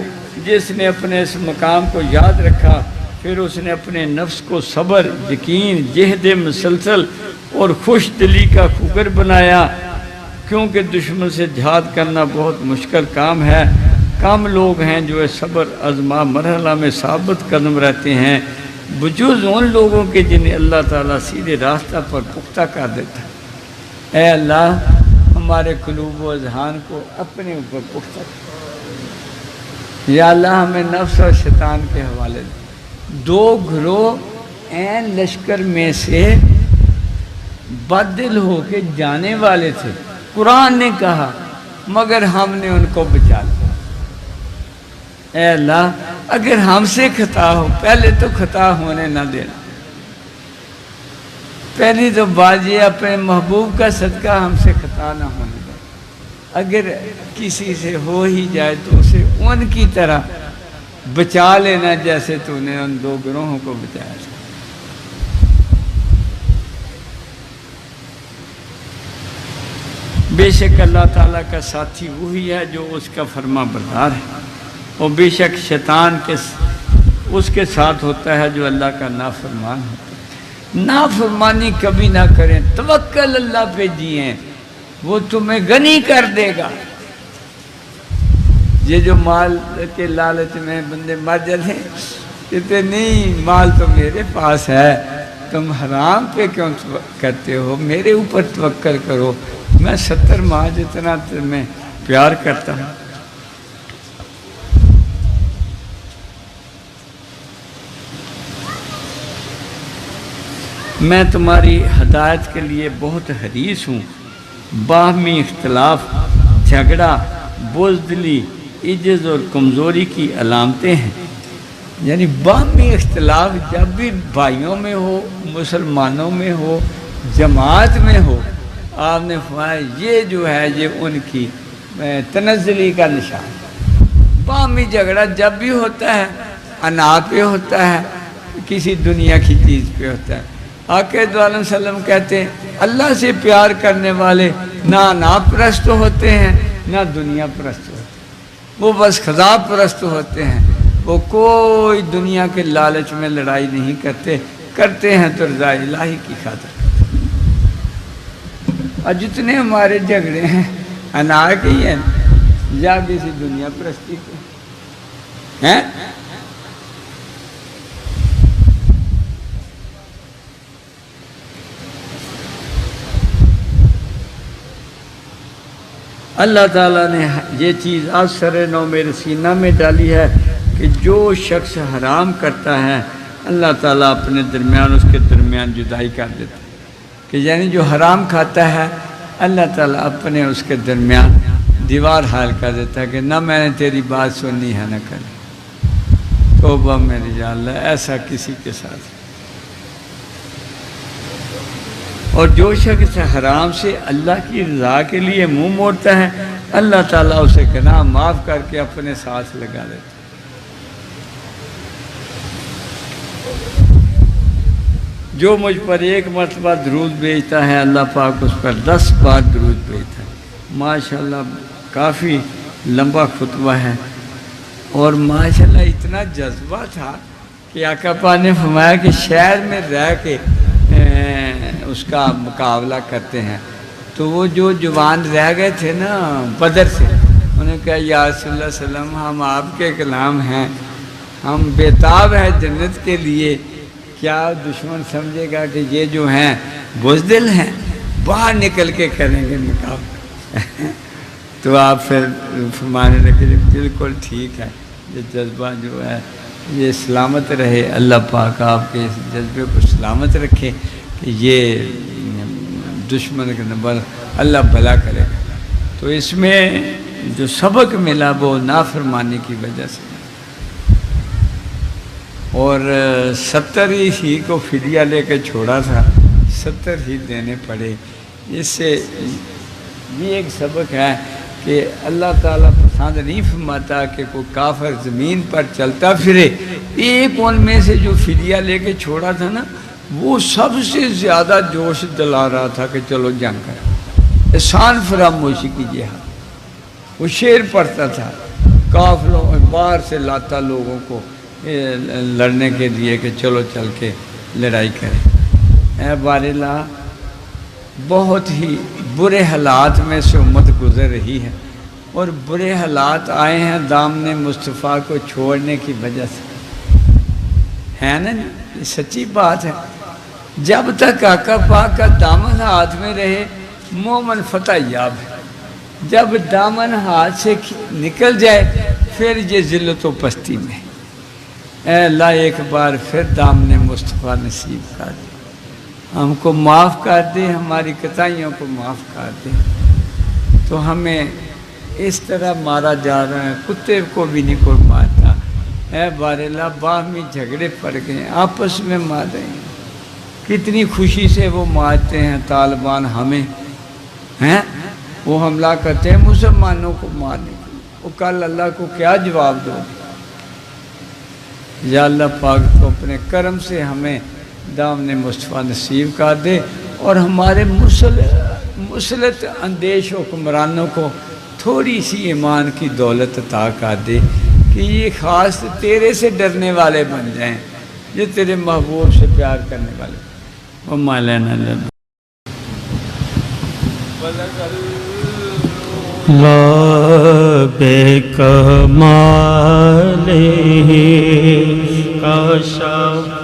جس نے اپنے اس مقام کو یاد رکھا پھر اس نے اپنے نفس کو صبر، یقین، جہد مسلسل اور خوش دلی کا خوگر بنایا، کیونکہ دشمن سے جہاد کرنا بہت مشکل کام ہے۔ کم لوگ ہیں جو صبر آزما مرحلہ میں ثابت قدم رہتے ہیں، بجز ان لوگوں کے جنہیں اللہ تعالیٰ سیدھے راستہ پر پختہ کر دیتا ہے۔ اے اللہ ہمارے قلوب و اذہان کو اپنے اوپر پختہ کر، یا اللہ ہمیں نفس اور شیطان کے حوالے دے۔ دو گروہ این لشکر میں سے بدل ہو کے جانے والے تھے، قرآن نے کہا، مگر ہم نے ان کو بچا لیا۔ اے اللہ اگر ہم سے خطا ہو پہلے تو خطا ہونے نہ دینا، پہلی تو بات یہ اپنے محبوب کا صدقہ ہم سے خطا نہ ہونے دے، اگر کسی سے ہو ہی جائے تو اسے ان کی طرح بچا لینا جیسے تو نے ان دو گروہوں کو بچایا تھا۔ بے شک اللہ تعالیٰ کا ساتھی وہی ہے جو اس کا فرما بردار ہے، اور بے شک شیطان اس کے ساتھ ہوتا ہے جو اللہ کا نافرمان ہوتا ہے۔ نافرمانی کبھی نہ کریں، توکل اللہ پہ جئیں، وہ تمہیں غنی کر دے گا۔ یہ جو مال کے لالچ میں بندے مر جاتے ہیں، کہتے نہیں مال تو میرے پاس ہے، تم حرام پہ کیوں کرتے ہو، میرے اوپر توکل کرو، میں 70 ماہ جتنا تمہیں پیار کرتا ہوں۔ میں تمہاری ہدایت کے لیے بہت حریص ہوں۔ باہمی اختلاف، جھگڑا، بزدلی، عجز اور کمزوری کی علامتیں ہیں، یعنی باہمی اختلاف جب بھی بھائیوں میں ہو، مسلمانوں میں ہو، جماعت میں ہو، آپ نے فرمایا یہ جو ہے یہ ان کی تنزلی کا نشان ہے۔ باہمی جھگڑا جب بھی ہوتا ہے انا پہ ہوتا ہے، کسی دنیا کی چیز پہ ہوتا ہے۔ آقا دو عالم صلی اللہ علیہ وسلم کہتے ہیں اللہ سے پیار کرنے والے نہ انا پرست ہوتے ہیں نہ دنیا پرست ہوتے ہیں، وہ بس خدا پرست ہوتے ہیں۔ وہ کوئی دنیا کے لالچ میں لڑائی نہیں کرتے، کرتے ہیں تو رضا الہی کی خاطر۔ اور جتنے ہمارے جھگڑے ہیں انار کے ہی ہیں یا کسی دنیا پرستی کے ہیں۔ اللہ تعالیٰ نے یہ چیز آج سر نو میرے سینہ میں ڈالی ہے کہ جو شخص حرام کرتا ہے اللہ تعالیٰ اپنے درمیان اس کے درمیان جدائی کر دیتا ہے، کہ یعنی جو حرام کھاتا ہے اللہ تعالیٰ اپنے اس کے درمیان دیوار حائل کر دیتا ہے کہ نہ میں نے تیری بات سننی ہے نہ کرنی۔ توبہ میری یا اللہ، ایسا کسی کے ساتھ۔ اور جو شخص حرام سے اللہ کی رضا کے لیے منہ موڑتا ہے اللہ تعالیٰ اسے گناہ معاف کر کے اپنے ساتھ لگا دیتا ہے۔ جو مجھ پر ایک مرتبہ درود بھیجتا ہے اللہ پاک اس پر 10 بار درود بھیجتا ہے۔ ماشاءاللہ کافی لمبا خطبہ ہے، اور ماشاءاللہ اتنا جذبہ تھا کہ آقا پاک نے فرمایا کہ شہر میں رہ کے اس کا مقابلہ کرتے ہیں، تو وہ جو جوان رہ گئے تھے نا بدر سے، انہوں نے کہا یا رسول اللہ صلی اللہ علیہ وسلم ہم آپ کے کلام ہیں، ہم بیتاب ہیں جنت کے لیے، کیا دشمن سمجھے گا کہ یہ جو ہیں بزدل ہیں، باہر نکل کے کریں گے مقابلہ۔ تو آپ پھر فرمانے لگے بالکل ٹھیک ہے، یہ جذبہ جو ہے یہ سلامت رہے، اللہ پاک آپ کے اس جذبے کو سلامت رکھے کہ یہ دشمن کے نمبر اللہ بھلا کرے۔ تو اس میں جو سبق ملا وہ نافرمانی کی وجہ سے، اور 70 ہی کو فدیہ لے کے چھوڑا تھا، 70 ہی دینے پڑے۔ اس سے یہ ایک سبق ہے کہ اللہ تعالیٰ پسند نہیں فرماتا کہ کوئی کافر زمین پر چلتا پھرے۔ ایک ان میں سے جو فدیہ لے کے چھوڑا تھا نا وہ سب سے زیادہ جوش دلا رہا تھا کہ چلو جنگ کریں، احسان فراموشی کی جہاد۔ وہ شعر پڑھتا تھا، قافلوں باہر سے لاتا لوگوں کو لڑنے کے لیے کہ چلو چل کے لڑائی کریں۔ اے باراللہ بہت ہی برے حالات میں سے امت گزر رہی ہے، اور برے حالات آئے ہیں دامن مصطفیٰ کو چھوڑنے کی وجہ سے، ہے نا؟ یہ سچی بات ہے۔ جب تک آقا پاک کا دامن ہاتھ میں رہے مومن فتح یاب ہے، جب دامن ہاتھ سے نکل جائے پھر یہ ذلت و پستی میں۔ اے اللہ ایک بار پھر دامن مصطفیٰ نصیب کر دے، ہم کو معاف کر دے، ہماری کوتاہیوں کو معاف کر دے۔ تو ہمیں اس طرح مارا جا رہا ہے، کتے کو بھی نہیں کوئی مارتا۔ اے باراللہ باہمی جھگڑے پڑ گئے، آپس میں مار رہے ہیں، کتنی خوشی سے وہ مارتے ہیں طالبان ہمیں، ہیں وہ حملہ کرتے ہیں مسلمانوں کو مارنے کے لیے، وہ کل اللہ کو کیا جواب دو گے؟ یا اللہ پاک تو اپنے کرم سے ہمیں دامن مصطفیٰ نصیب کر دے، اور ہمارے مسلط اندیش حکمرانوں کو تھوڑی سی ایمان کی دولت عطا کر دے کہ یہ خاص تیرے سے ڈرنے والے بن جائیں، جو تیرے محبوب سے پیار کرنے والے۔ وما لنا لا بے کمالہ کشف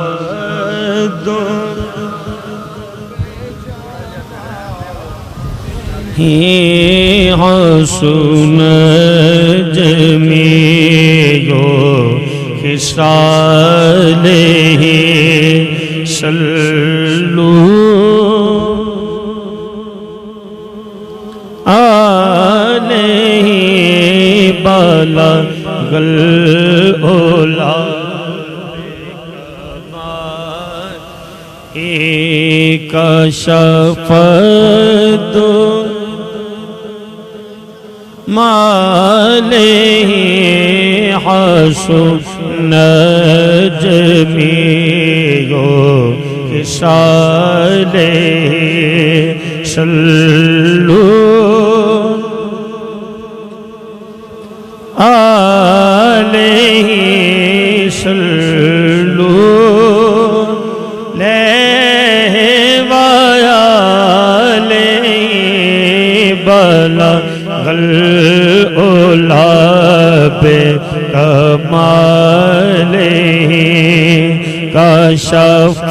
ہی حسن جمیع خصالہ صلو علیہ بلغ العلا کشف مالہ حسن جمیع خصالہ صلو علیہ بلغ العلا بکمالہ کشف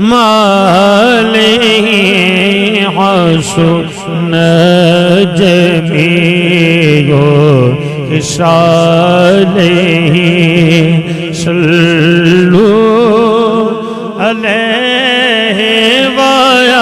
مالہ حسن جمیع خصالہ صلو علیہ وآلہ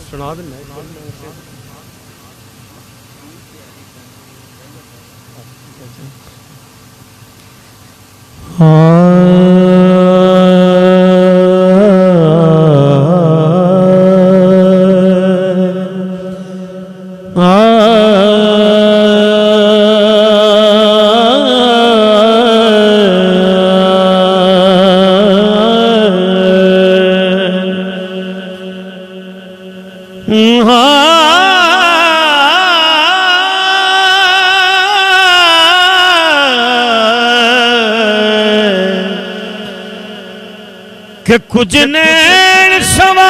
سنا دینا کہ کچھ نین سوالی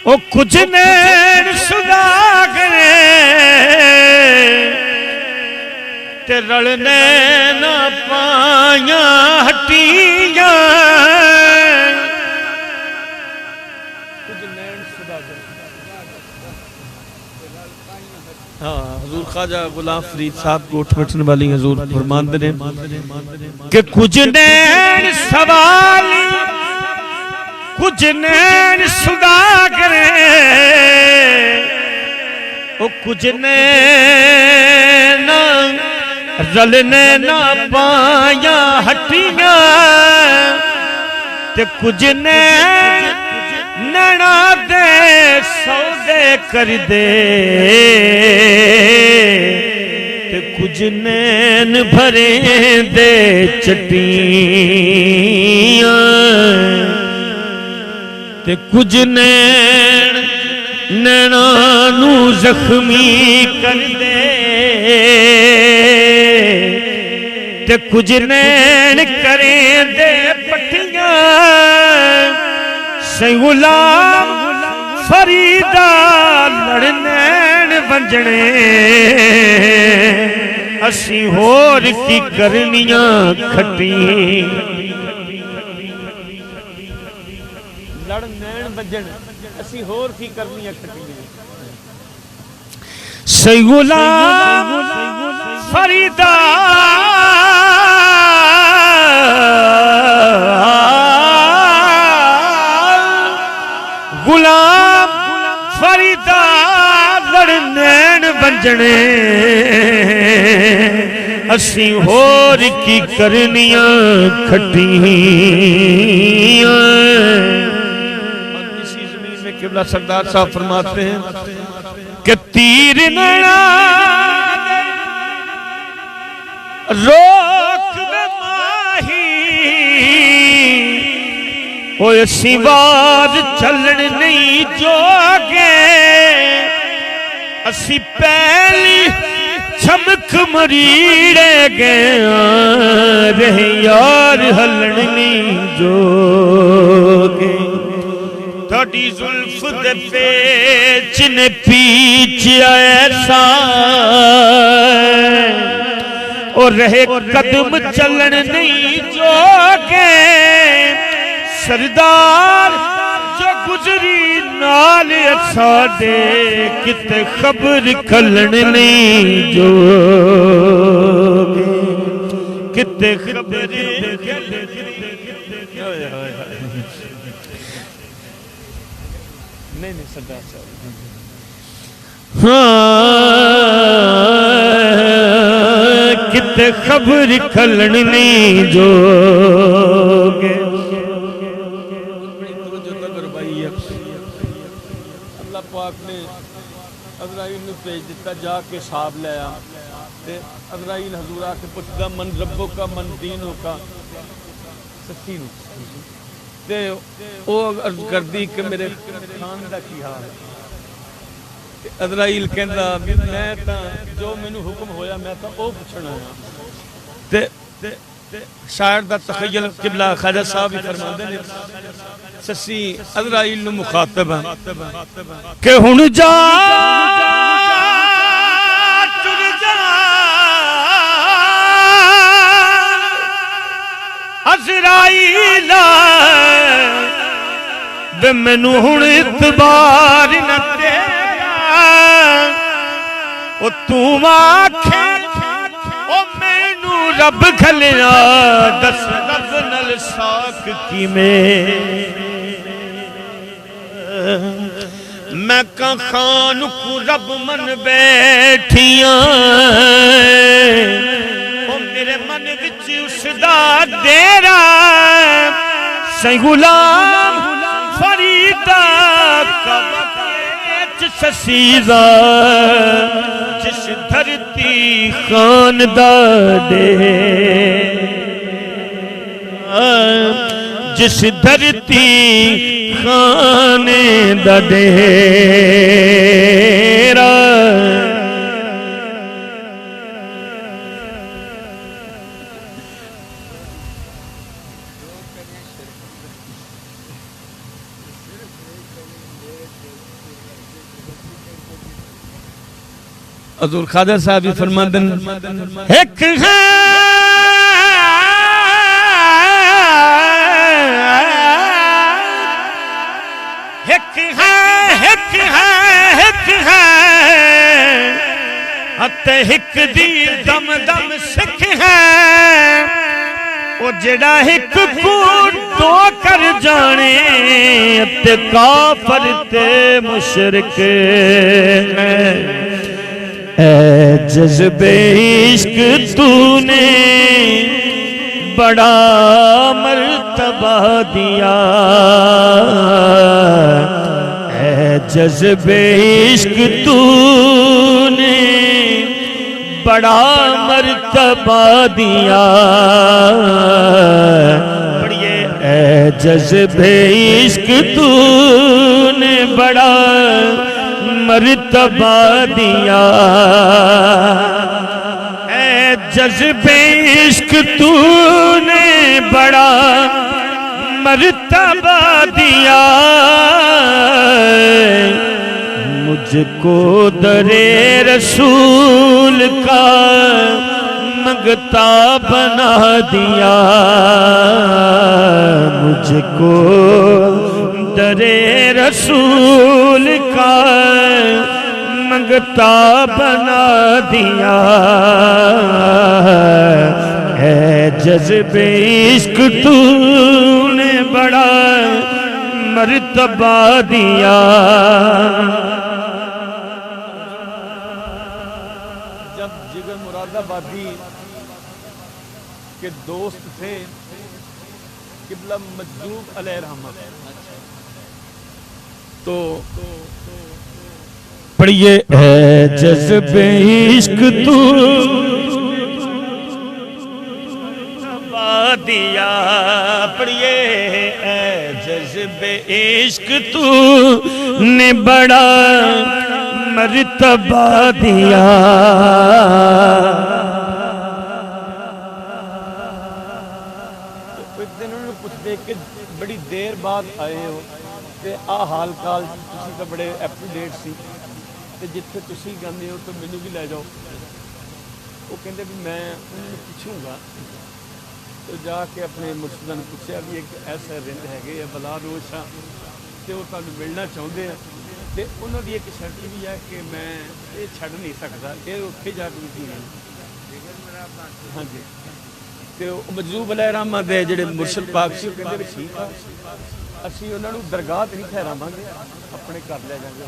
او کچھ نین سداگرے تے رلنے نہ پائیاں ہٹیاں حضور خواجہ غلام فرید صاحب کو اٹھ بیٹھنے والی حضور فرماندے نے کہ کچھ نین سوالی کچھ نین سداگرے او کچھ نین رلنے نہ پائیاں ہٹیاں تے کچھ نین ننا دے سودے کر دے تے کچھ نین بھریں دے چٹیاں تے کچھ نین نینانو زخمی کر دے تے کچھ نین کریں دے پٹیاں سی غلام فریدہ لڑنین ونجنے اسی ہور کی کرنیاں کھٹی لڑنین ونجنے اسی ہور کی کرنیاں کھٹی سی غلام فریدہ غلام فریدہ لڑنین ونجنے اسی ہور کی کرنیاں کھٹیاں اور اسی زمین میں قبلہ سردار صاحب فرماتے ہیں کہ تیر نڑا روک میں ماہی اوہ اسی واد چلن نہیں جوگے اسی پہلی چمک مریڑے گیا رہے یار ہلن نہیں جوگے تھوڑی ظلف دے پیچ نے پیچ ایسا اور رہے قدم چلن نہیں جوگے سردار جو گزری نال ساڈے کتے خبر کھلن نہیں جوگے کتے خبر نہیں سردار صاحب کتے خبر کھلن نہیں جوگے پاک نے عزرائیل نے بھیج دیتا جا کے حساب لے آ تے عزرائیل حضور آ کے پوچھدا من ربو کا من دینوں کا سچی نو تے او عرض کردی کہ میرے خان دا کی حال ہے تے عزرائیل کہندا بھی میں تاں جو مینوں حکم ہویا میں تاں او پوچھنا ہے تے شاعر دا تخیل قبلہ خواجہ صاحب بھی فرماندے نے سسی عزرائیل نو مخاطب ہے کہ ہن جا ٹر جا عزرائیل بے مینوں ہن اعتبار نہ تیرا او تو آکھے رب کھلیا دس رب نل ساک کی میں کہاں خان کو رب من بیٹھیاں او میرے من وچ اس دا دیرا سی غلام فریدا کبچ سسیزا جس دھرتی خان دا جس دھرتی خان دا ڈیرا حضور خواجہ صاحب بھی فرماندن ایک ہے ایک ہے ایک ہے ایک ہے اتے ایک دی دم دم سکھ ہے او جڑا ایک کو دو کر جانے اتے کافر تے مشرک ہے اے جذب عشق تو نے بڑا مرتبہ دیا اے جذب عشق تو نے بڑا مرتبہ دیا پڑھئے اے جذب عشق تو نے بڑا مرتبہ دیا اے جذب عشق تو نے بڑا مرتبہ دیا مجھ کو در رسول کا منگتا بنا دیا مجھ کو در رسول کا منگتا بنا دیا اے جذب عشق تو نے بڑا مرتبہ دیا جب جگر مراد آبادی کے دوست تھے قبلہ مجذوب علیہ رحمت تو پڑھئے اے جذب عشق تو دیا پڑھئے اے جذب عشق تو نے بڑا مرتبہ دیا تو ایک دن انہوں نے کچھ دیکھ کے بڑی دیر بعد آئے ہو تے آ حال کال تسی تو بڑے اپ ٹو ڈیٹ سی تے جتھے تسی گاندے ہو تو مینوں بھی لے جاؤ وہ کہندے بھی میں انہوں پوچھوں گا تو جا کے اپنے مرشدہ نے پوچھا بھی ایک ایسا رند ہے گے بلا روز شاہ تے وہ تانوں ملنا چاہتے ہیں تے انہوں دی ایک شرط بھی ہے کہ میں یہ چھڑ نہیں سکتا یہ اتنے جا کے بھی ہاں جی تے مجذوب علیہ رحمت دے جڑے مرشد پاک سی وہ کہندے ٹھیک ہے اسی انہوں نے درگاہ نہیں ٹھہراواں گے اپنے گھر لے جائیں گے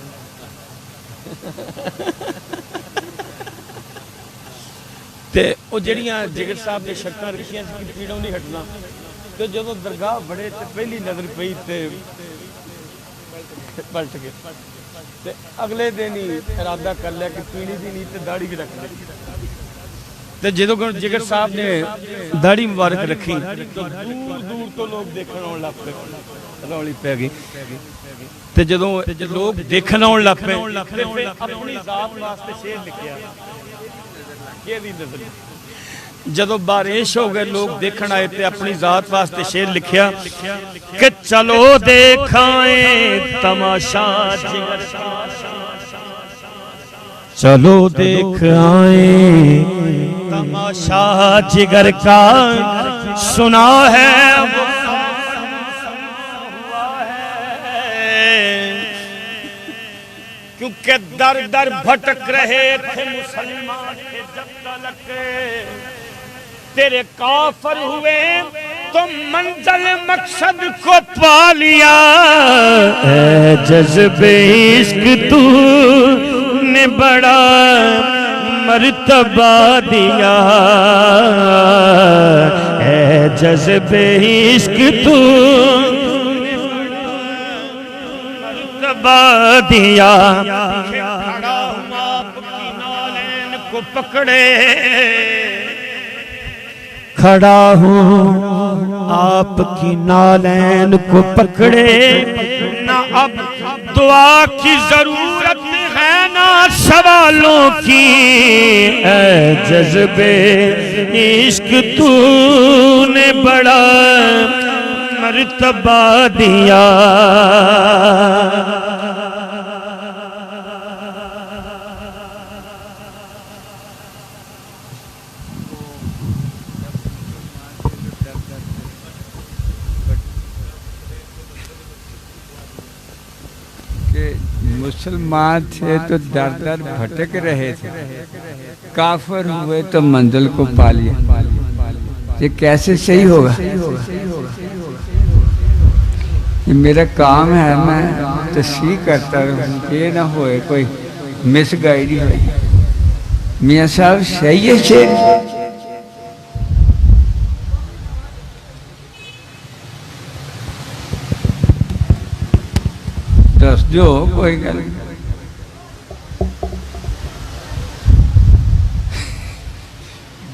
تے او جڑیاں جگر صاحب نے شرطاں رکھیاں سی کہ پیڑوں نہیں ہٹنا تے جدوں درگاہ بڑے تے پہلی نظر پئی تے پلٹ کے تے اگلے دن ہی ارادہ کر لیا کہ پیڑی بھی نہیں تے داڑھی بھی رکھ لی تے جدوں جگر صاحب نے داڑھی مبارک رکھی تو دور دور تو لوگ دیکھن آن لگ پے رولی پی گئی تے جدوں لوگ دیکھن آن لگ پے تے پھر اپنی ذات واسطے شعر لکھیا یہ دی نظر جدو بارش ہو گئے لوگ دیکھن آئے تے اپنی ذات واسطے شعر لکھیا کہ چلو دیکھائیں تماشا جگر چلو دیکھائیں تماشا جگر کا سنا ہے کیونکہ در در بھٹک رہے تھے مسلمان کے جب تلک تیرے کافر ہوئے تو منزل مقصد کو پا لیا اے جذب عشق تو نے بڑا مرتبہ دیا اے جذب عشق تو نے مرتبہ دیا کھڑا ہوں آپ کی نالین کو پکڑے کھڑا ہوں آپ کی نالین کو پکڑے نہ اب دعا کی ضرورت ہے نہ سوالوں کی اے جذب عشق تو نے بڑا مرتبہ دیا مسلمان تھے تو در در بھٹک رہے تھے کافر ہوئے تو منزل کو پا لیا یہ کیسے صحیح ہوگا یہ میرا کام ہے میں تشریح کرتا رہوں یہ نہ ہوئے کوئی مس گائیڈ ہوئی میاں صاحب صحیح ہے شعر جو کوئی گل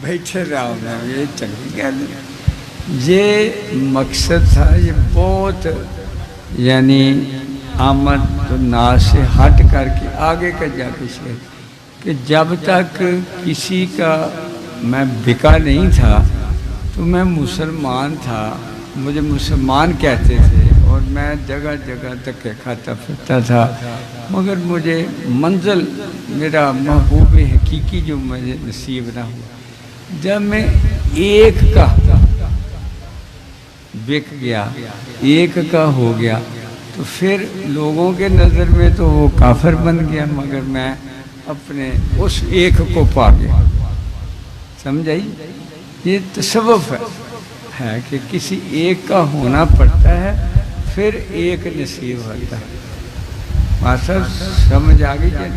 بیٹھے رہا میں یہ چنگی گل یہ مقصد تھا یہ بہت یعنی آمد و ناز سے ہٹ کر کے آگے کا جا کے شعر کہ جب تک کسی کا میں بکا نہیں تھا تو میں مسلمان تھا مجھے مسلمان کہتے تھے اور میں جگہ جگہ تک کھاتا پھرتا تھا مگر مجھے منزل میرا محبوب حقیقی جو مجھے نصیب نہ ہوا جب میں ایک کا بک گیا ایک کا ہو گیا تو پھر لوگوں کے نظر میں تو وہ کافر بن گیا مگر میں اپنے اس ایک کو پا گیا سمجھائی یہ تصوف ہے کہ کسی ایک کا ہونا پڑتا ہے پھر ایک نصیب ہوتا ہے ماسٹر سمجھ آگئی جائے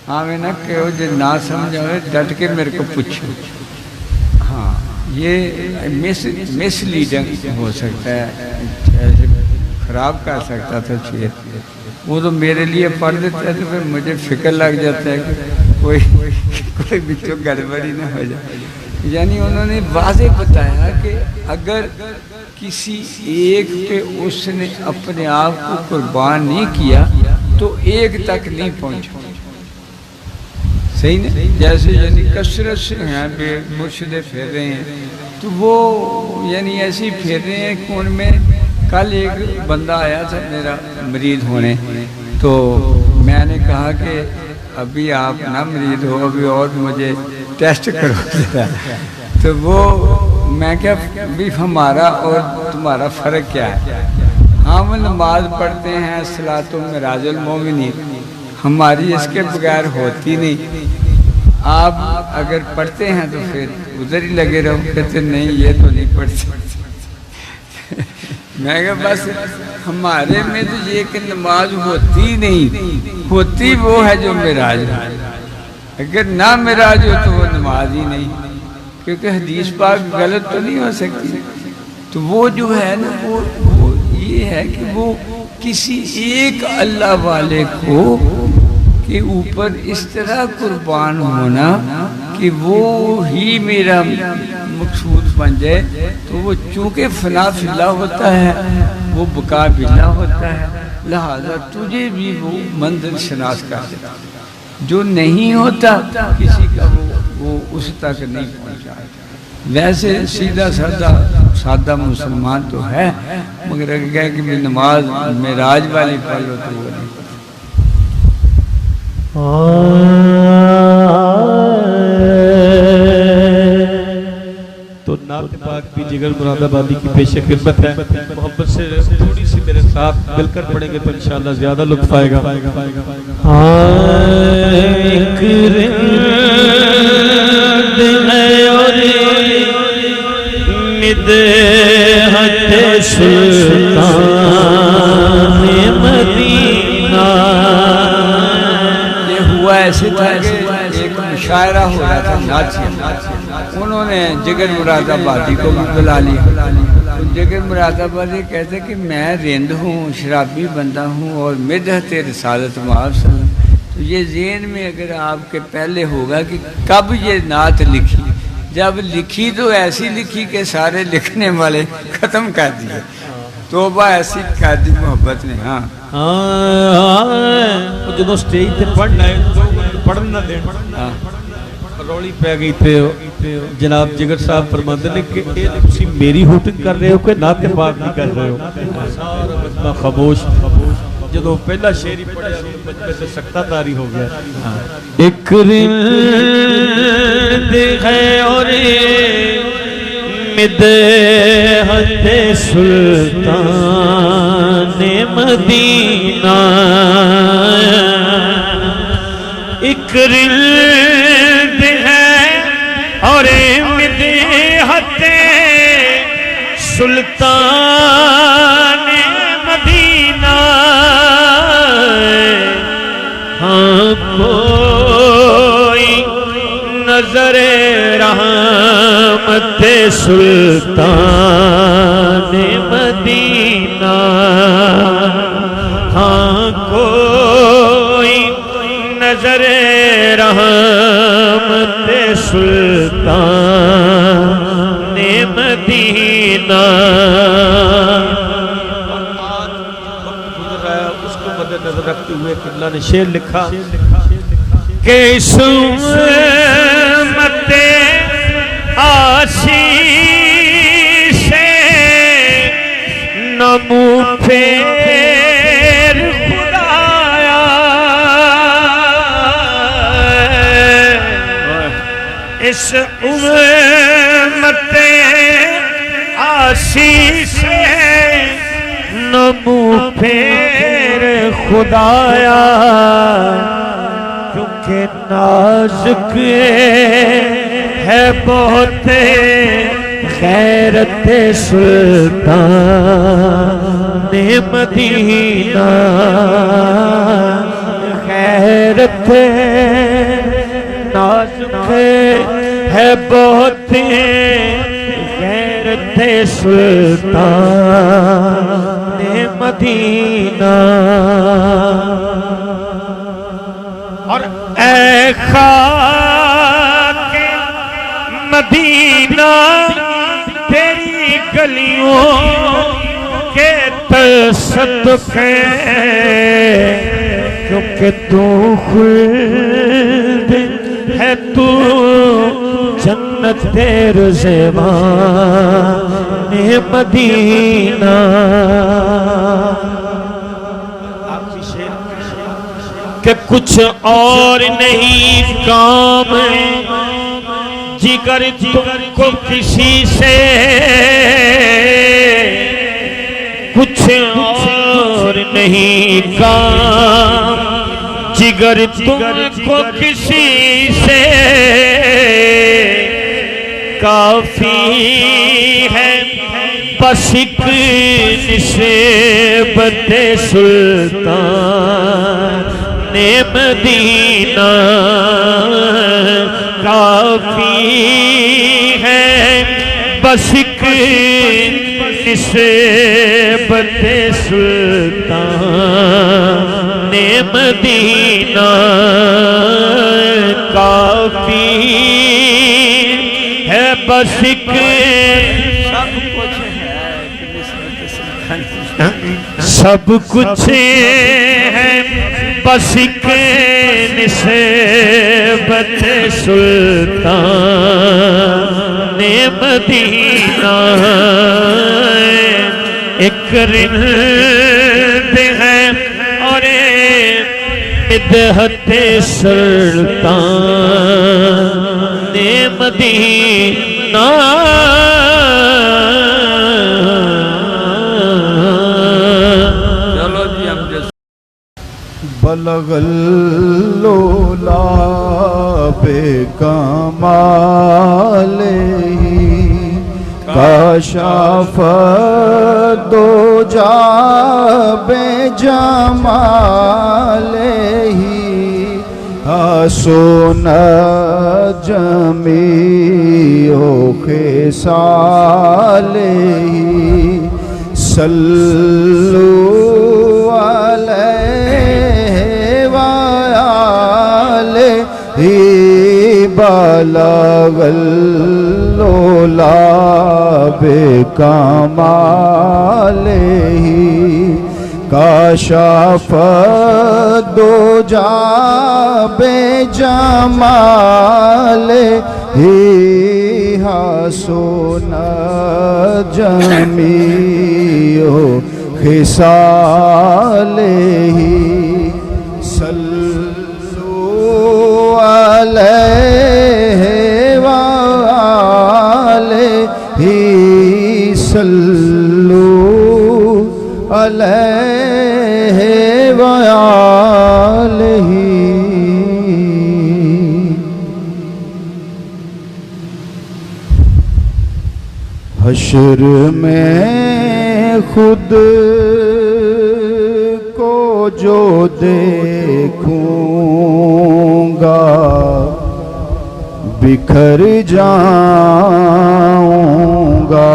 ہاں میں نہ کہو جو نہ سمجھ آئے ڈٹ کے میرے کو پوچھو ہاں یہ مس لیڈنگ ہو سکتا ہے خراب کر سکتا تھا شعر وہ تو میرے لیے پڑھ دیتا ہے تو پھر مجھے فکر لگ جاتا ہے کہ کوئی بچوں گڑبڑی نہ ہو جائے یعنی انہوں نے واضح بتایا کہ اگر کسی ایک پہ اس نے اپنے آپ کو قربان نہیں کیا تو ایک تک نہیں پہنچا صحیح نہیں جیسے یعنی کثرت سے ہیں بے مرشدے پھیر رہے ہیں تو وہ یعنی ایسے ہی پھیر رہے ہیں کہ ان میں کل ایک بندہ آیا تھا میرا مریض ہونے تو میں نے کہا کہ ابھی آپ نہ مریض ہو ابھی اور مجھے ٹیسٹ کرو تو وہ میں کیا بھی ہمارا اور تمہارا فرق کیا ہے ہم نماز پڑھتے ہیں صلاۃ معراج المومنین ہماری اس کے بغیر ہوتی نہیں آپ اگر پڑھتے ہیں تو پھر ادھر ہی لگے رہو کہتے نہیں یہ تو نہیں پڑھتے میں کہا بس ہمارے میں تو یہ کہ نماز ہوتی نہیں ہوتی وہ ہے جو معراج ہے اگر نہ معراج ہو تو وہ نماز ہی نہیں کیونکہ حدیث پاک غلط تو نہیں ہو سکتی تو وہ جو ہے نا وہ یہ ہے کہ وہ کسی ایک اللہ والے کو کے اوپر اس طرح قربان ہونا کہ وہ ہی میرا مقصود بن جائے، تو وہ چونکہ فنا فی اللہ ہوتا ہے، وہ بقا فی اللہ ہوتا ہے، لہذا تجھے بھی وہ منزل شناس کر دیتا، جو نہیں ہوتا کسی کا وہ اس تک نہیں پہنچا۔ ویسے سیدھا سادہ مسلمان تو ہے، مگر اگر کہے کہ میں نماز معراج والی پڑھ لو تو وہ نہیں پڑھ۔ تو نعت پاک بھی جگر مراد آبادی کی پیش خدمت ہے، محبت سے تھوڑی سی میرے ساتھ مل کر پڑھیں گے تو انشاءاللہ زیادہ لطف آئے گا۔ ایک رند ہے اور مدحت سلطان مدینہ۔ یہ ہوا ایسے تھا کہ ایک مشاعرہ ہو رہا تھا ناچیوں، انہوں نے جگر مراد آبادی کو بھی بلا لیا۔ جگر مراد آبادی کہتے کہ میں رند ہوں، شرابی بندہ ہوں اور مدحت رسالت مآب صلی اللہ علیہ وسلم۔ تو یہ ذہن میں اگر آپ کے پہلے ہوگا کہ کب یہ نعت لکھی، جب لکھی تو ایسی لکھی کہ سارے لکھنے والے ختم کر دیے، توبہ ایسی کر دی محبت نے۔ ہاں جدو سٹیج تے پڑھنا ہے پڑھنا دینا رولی پہ گئی تھے، جناب جگر صاحب فرماتے ہیں کہ تسی میری ہوٹنگ کر رہے ہو کہ نعت پاک نہیں کر رہے ہو؟ سارا مجمع خاموش۔ جدو پہلا شعر ہی پڑھا مجمع سے سکتہ طاری ہو گیا۔ ایک رند ہے اور مدحت سلطان مدینہ، ایک رند ہے اور مدحت سلطان مدینہ، ہاں کوئی نظر رحمت سلطان مدینہ، ہاں کوئی نظر رحمت سلطان مدینہ۔ اس کو مد نظر رکھتے ہوئے اللہ نے شعر لکھا کہ سمت آشیش نمو پھیر خدایا، اس امت آشیش نمو پھیر خدایا، کیونکہ نازک ہے بہت غیرت سلطان مدینہ، غیرت نازک ہے بہت غیرت سلطان مدینہ۔ اور اے خاک مدینہ تیری گلیوں کے تصدقے، کیونکہ تو خلد ہے، تو جنت رضوان مدینہ۔ کہ کچھ اور نہیں کام جگر تم کو کسی سے، کچھ اور نہیں کام جگر تم کو کسی سے، کافی ہے بس ایک نسبت سلطان مدینہ، کافی ہے بس ایک نسبت سلطان مدینہ کافی ہے بس ایک سب کچھ ہے بس ایک نسبت سلطان مدینہ ایک رند ہے اور مدحت سلطان مدینہ بلغ اللولا بکمالہ کاشف الدجى بجمالہ حسن جمیع خصالہ صلوا علیہ وآلہ بلغ اللولا بکمالہ کاشف الدجى بجمالہ حسن جمیع خصالہ صلوا علیہ وآلہ صلوا علیہ وآلہ حشر میں خود کو جو دیکھوں گا بکھر جاؤں گا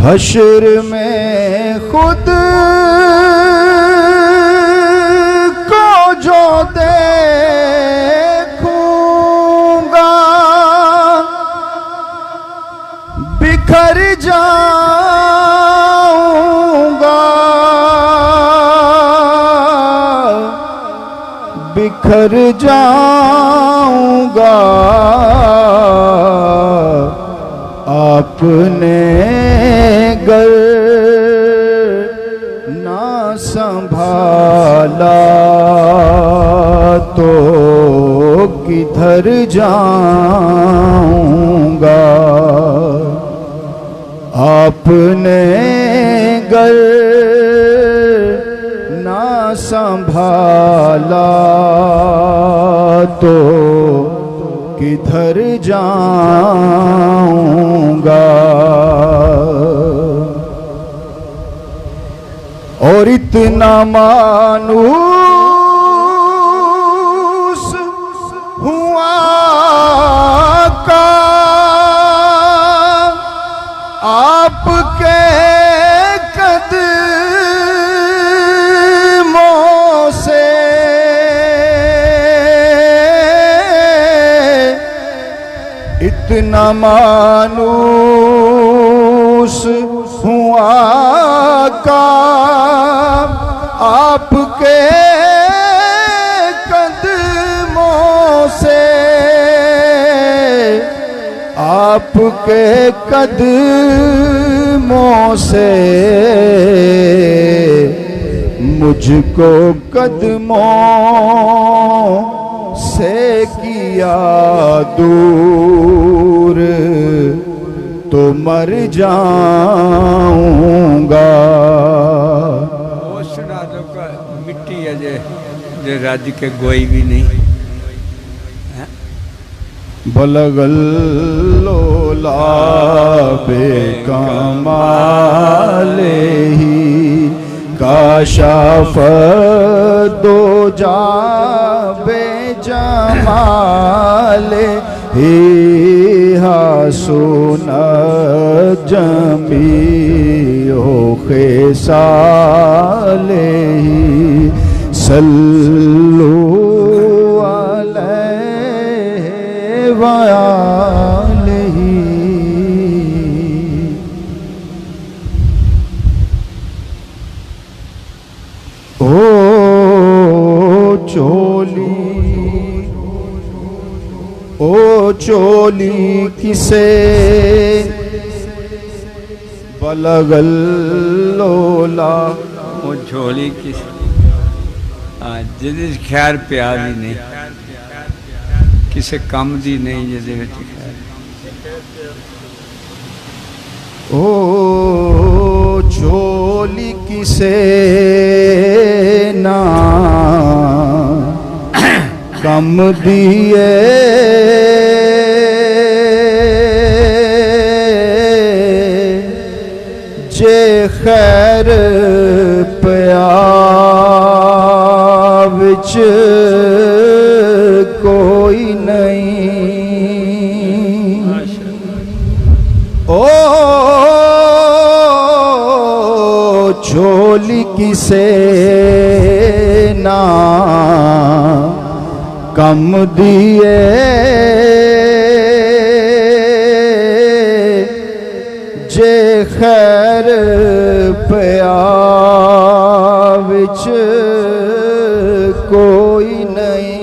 حشر میں خود کو جو دیکھوں گا بکھر جاؤں گا بکھر جاؤں گا آپ نے گر نہ سنبھالا تو کدھر جاؤں گا آپ نے گر نہ سنبھالا تو کدھر جاؤں گا اور اتنا مانوس ہوا کا آپ کے قدموں سے اتنا مانوس ہوا کا آپ کے قدموں سے آپ کے قدموں سے مجھ کو قدموں سے کیا دور تو مر جاؤں گا مٹی ہے جو راج کے گوئی بھی نہیں بلغ اللولا بکمالہ کاشف الدجى بجمالہ سنا جمیع خصالہ صلو علیہ وآلہ او چولی کسے بلغ اللولا وہ جھولی کس جدی خیر پیار ہی نہیں کسے کم دی نہیں جدی وچ خیر او چولی کسے نا کم دیے جے خیر پیا وچ کوئی نہیں او جھولی کسے نا کم دیے جے خیر پیا وچ کوئی نہیں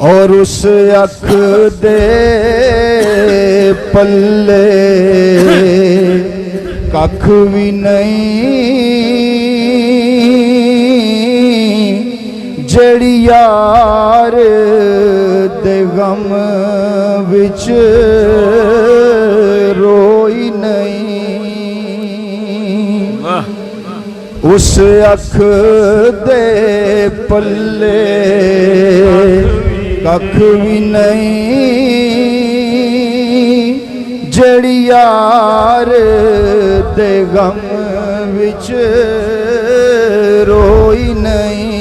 اور اس اکھ دے پلے ککھ بھی نہیں جڑی یار دے غم وچ روئی نہیں اس اکھ دے پلے ککھ بھی نہیں جڑی یار دے غم وچ روئی نہیں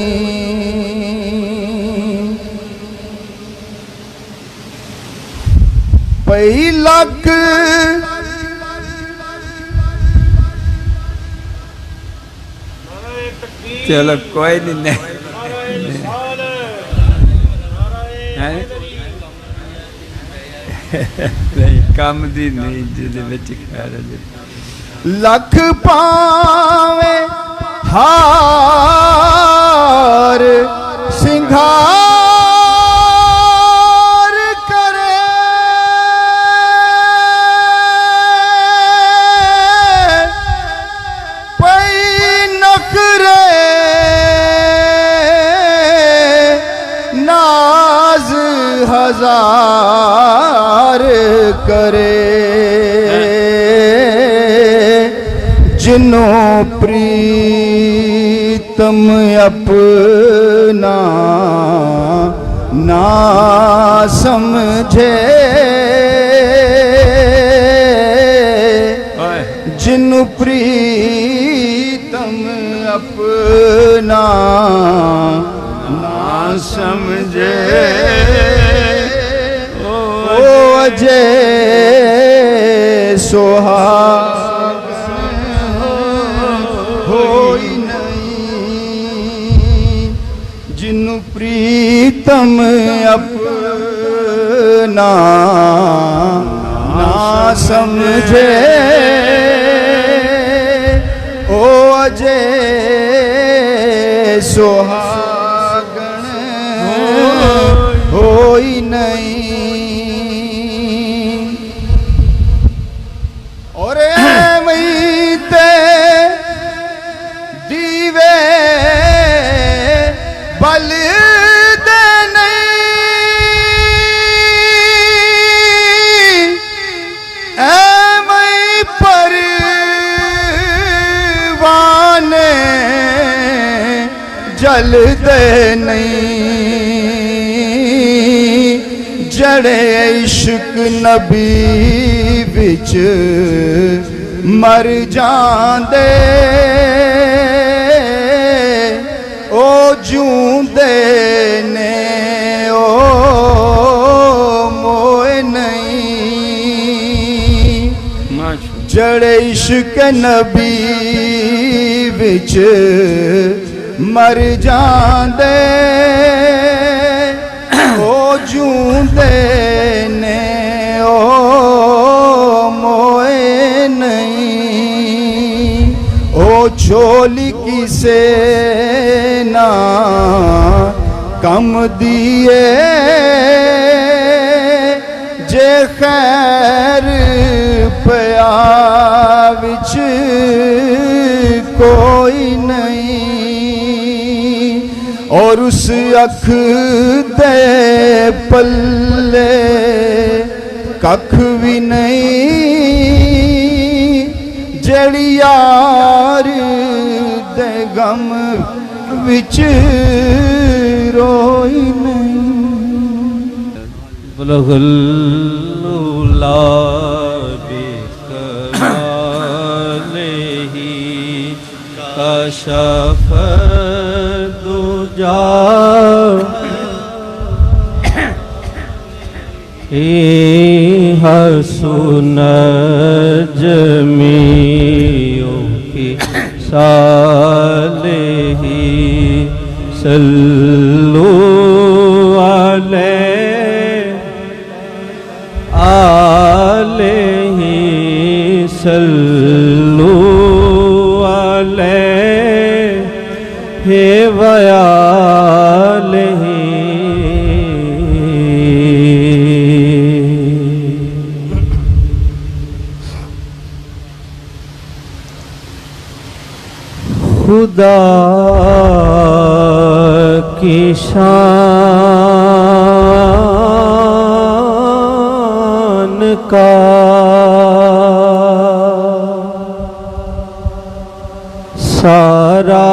پئی لک چلو کوئی نہیں نہیں کم دی نہیں جدی وچ خیر ہے لکھ پاویں ہار سنگھار کرے پئی نخرے ناز ہزار کرے جنوں پریتم اپنا نہ سمجھے جنوں پریتم اپنا نہ سمجھے او اجے سہاگ ہوئی نہیں جنوں پریتم اپنا نہ سمجھے او اجے سہاگن ہوئی نہیں اور ایویں تے دیوے بل دے نہیں ایویں پروانے جل دے نہیں جڑے عشق نبی وچ مر جاندے او جوندے نے او جڑے عشق نبی وچ مر جاندے او جوندے نے او موئے نہیں او چھولی کسے نہ کم دیے جے خیر پیا وچ کوئی نہیں اور اس اکھ دے پلے ککھ بھی نہیں جڑی یار دے غم وچ روئی نہیں بلغ العلا بکمالہ کشف الدجا حسن جمیع خصالہ صلو علیہ صلو علیہ وآلہ خدا کی شان کا سارا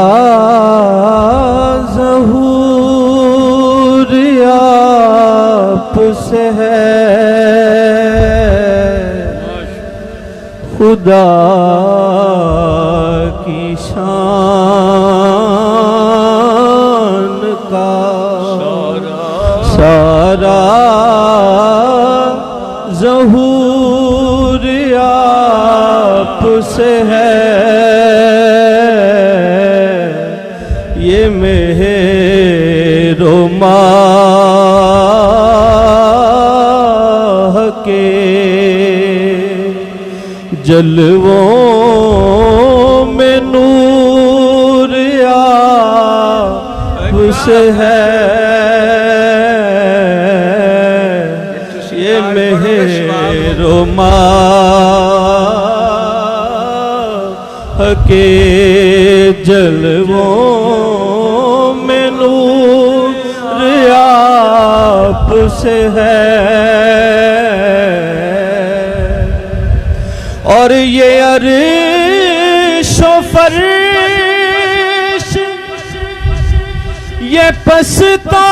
ظہور آپ سے ہے خدا کی شان کا سارا ظہور آپ سے ہے یہ مہر و ماہ کے جلووں میں نور آپ سے ہے یہ مہر و ماہ کے جلووں میں نور آپ سے ہے اور یہ عرش و فرش یہ پستا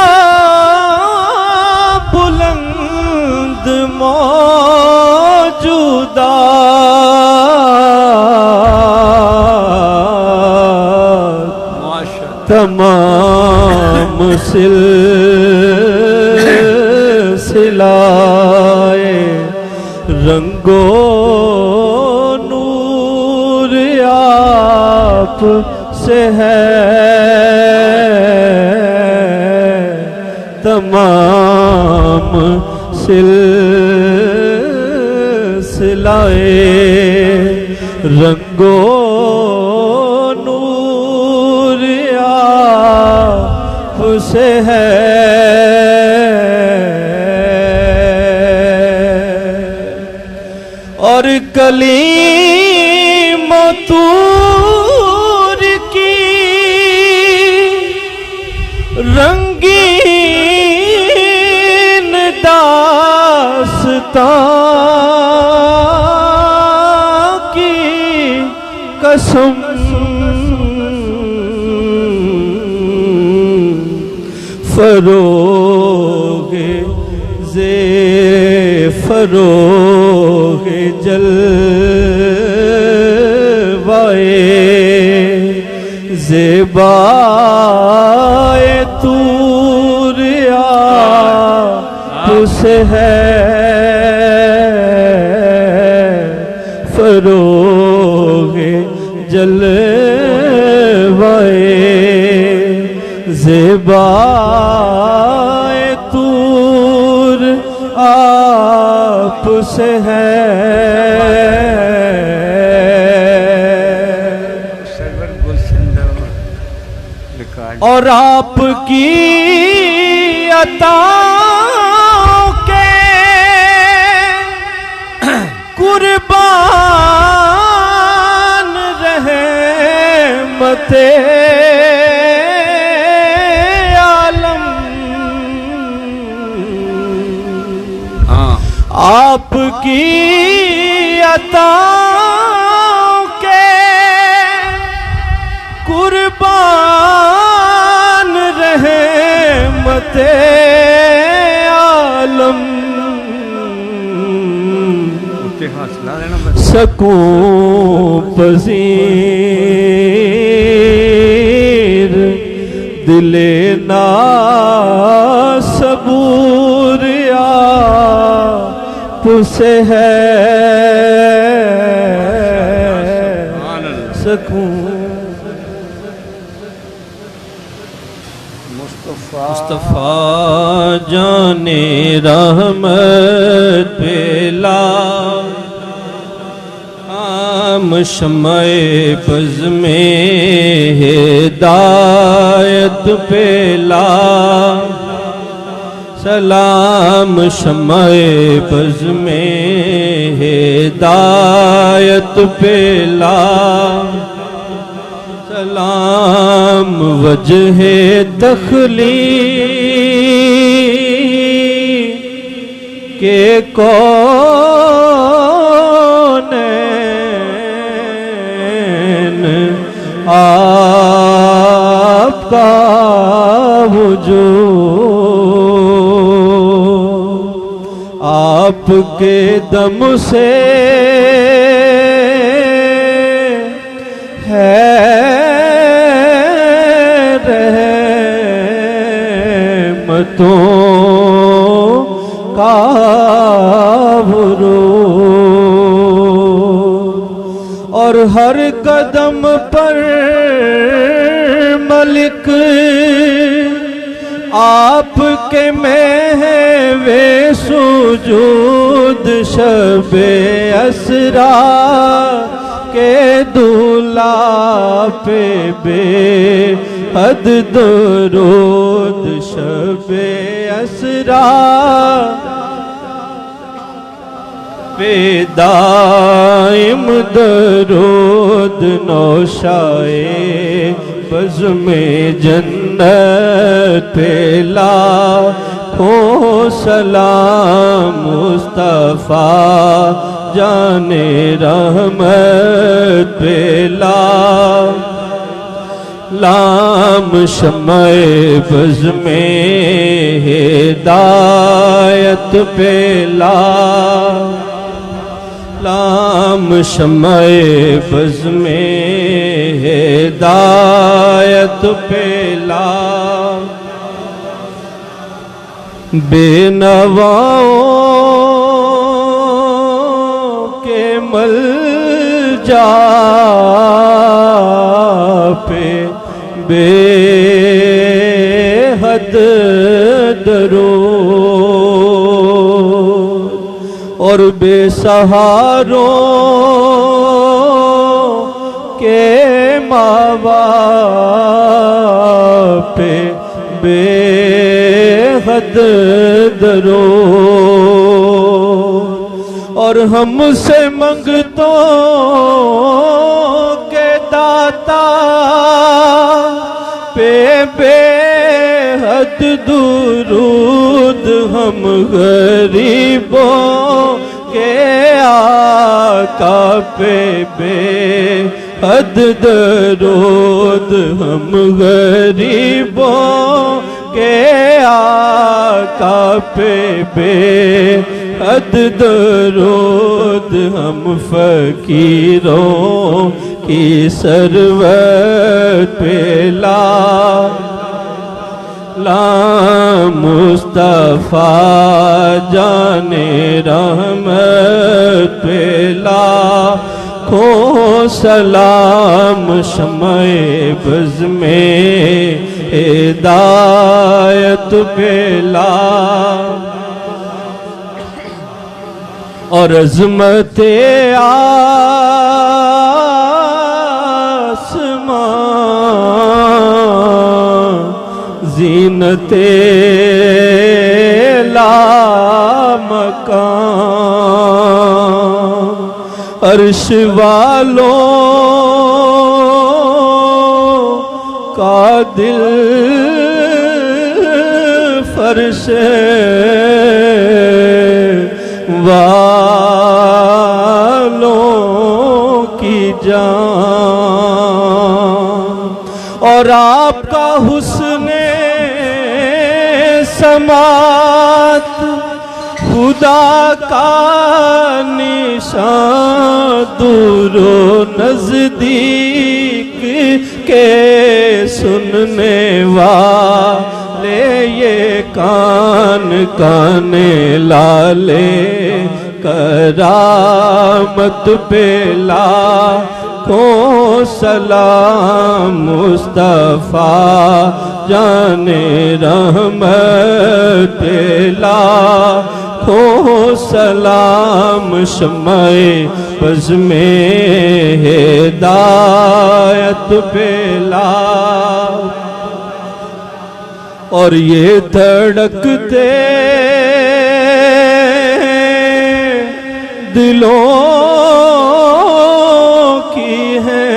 بلند موجودات تمام سلسلہ رنگو نور آپ سے ہے تمام سلسلہ رنگو نور آپ سے ہے اور کلیم طور کی رنگین داستان کی قسم فروغ فروغ جلوائے زیبائے طور آپ سے ہے فروغ جلوائے زیبائے طور آپ سے ہے سرور گلشن ریکارڈ اور آپ کی عطاؤں کے قربان رحمت عالم آپ کی عطاؤں کے قربان رحمت عالم سکون پذیر دل ناصبور آپ سے ہے سکون مصطفیٰ جان رحمت پلا ہم شمع بز میں ہدایت پلا سلام شمع بز میں ہدایت پلا سلام وجہ تخلیق کے کونین آپ کا وجود آپ کے دم سے ہے رحمتوں کا ورود اور ہر قدم پر ملک آپ کے محو سجود شب اسرا کے دولا پہ بے حد درود شب اسرا پہ دائم درود نوشائے بزم جنت پہ لاکھوں سلام مصطفیٰ جان رحمت پہ لام شمع بز میں ہدایت پہ لام شمع بز میں ہدایت پہ بے نواؤں کے ملجا پہ بے حد درود اور بے سہاروں کے ماوا پہ بے حد درود اور ہم سے منگتوں کے داتا پہ بے حد درود ہم غریبوں کے آقا پہ بے حد درود ہم غریبوں کے آقا پہ بے حد درود ہم فقیروں کی ثروت پہ لا مصطفیٰ جان رحمت پہ لاکھوں سلام شمع بز میں ہدایت پہ اور عظمت آسمان زینت لامکان عرش والوں کا دل فرش والوں کی جان اور آپ کا حسن سماعت خدا کا نشان دور و نزدیک کے سننے والے یہ کان کان لالے کرامت پہ لاکھوں سلام مصطفیٰ جان رحمت پہ لاکھوں سلام شمع بز میں ہدایت پہ اور یہ دھڑکتے دلوں کی ہیں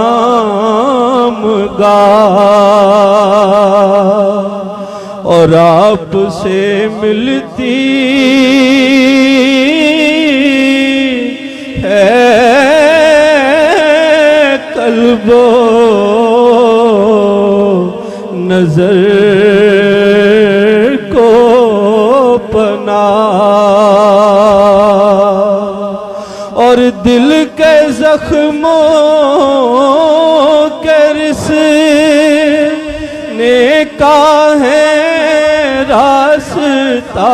آرام گاہ اور آپ سے ملتی ہے قلب و نظر کو پناہ اور دل کے زخموں کے رسنے کا ہے راستہ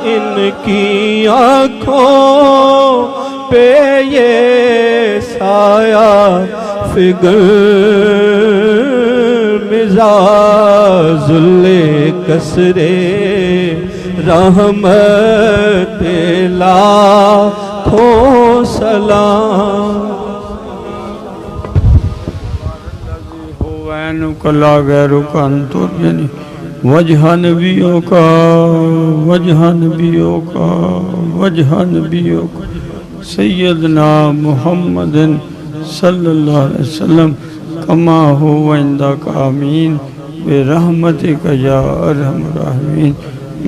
ان کی آنکھوں پہ یہ سایہ فگر مزاج کسرے رحمت لاکھوں سلام وینک لا غیرک انتر یعنی وجہ نبیوں کا سیدنا محمد صلی اللہ علیہ وسلم کما ہو عندک آمین برحمتک یا ارحم الراحمین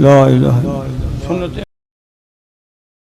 لا الہ الا اللہ.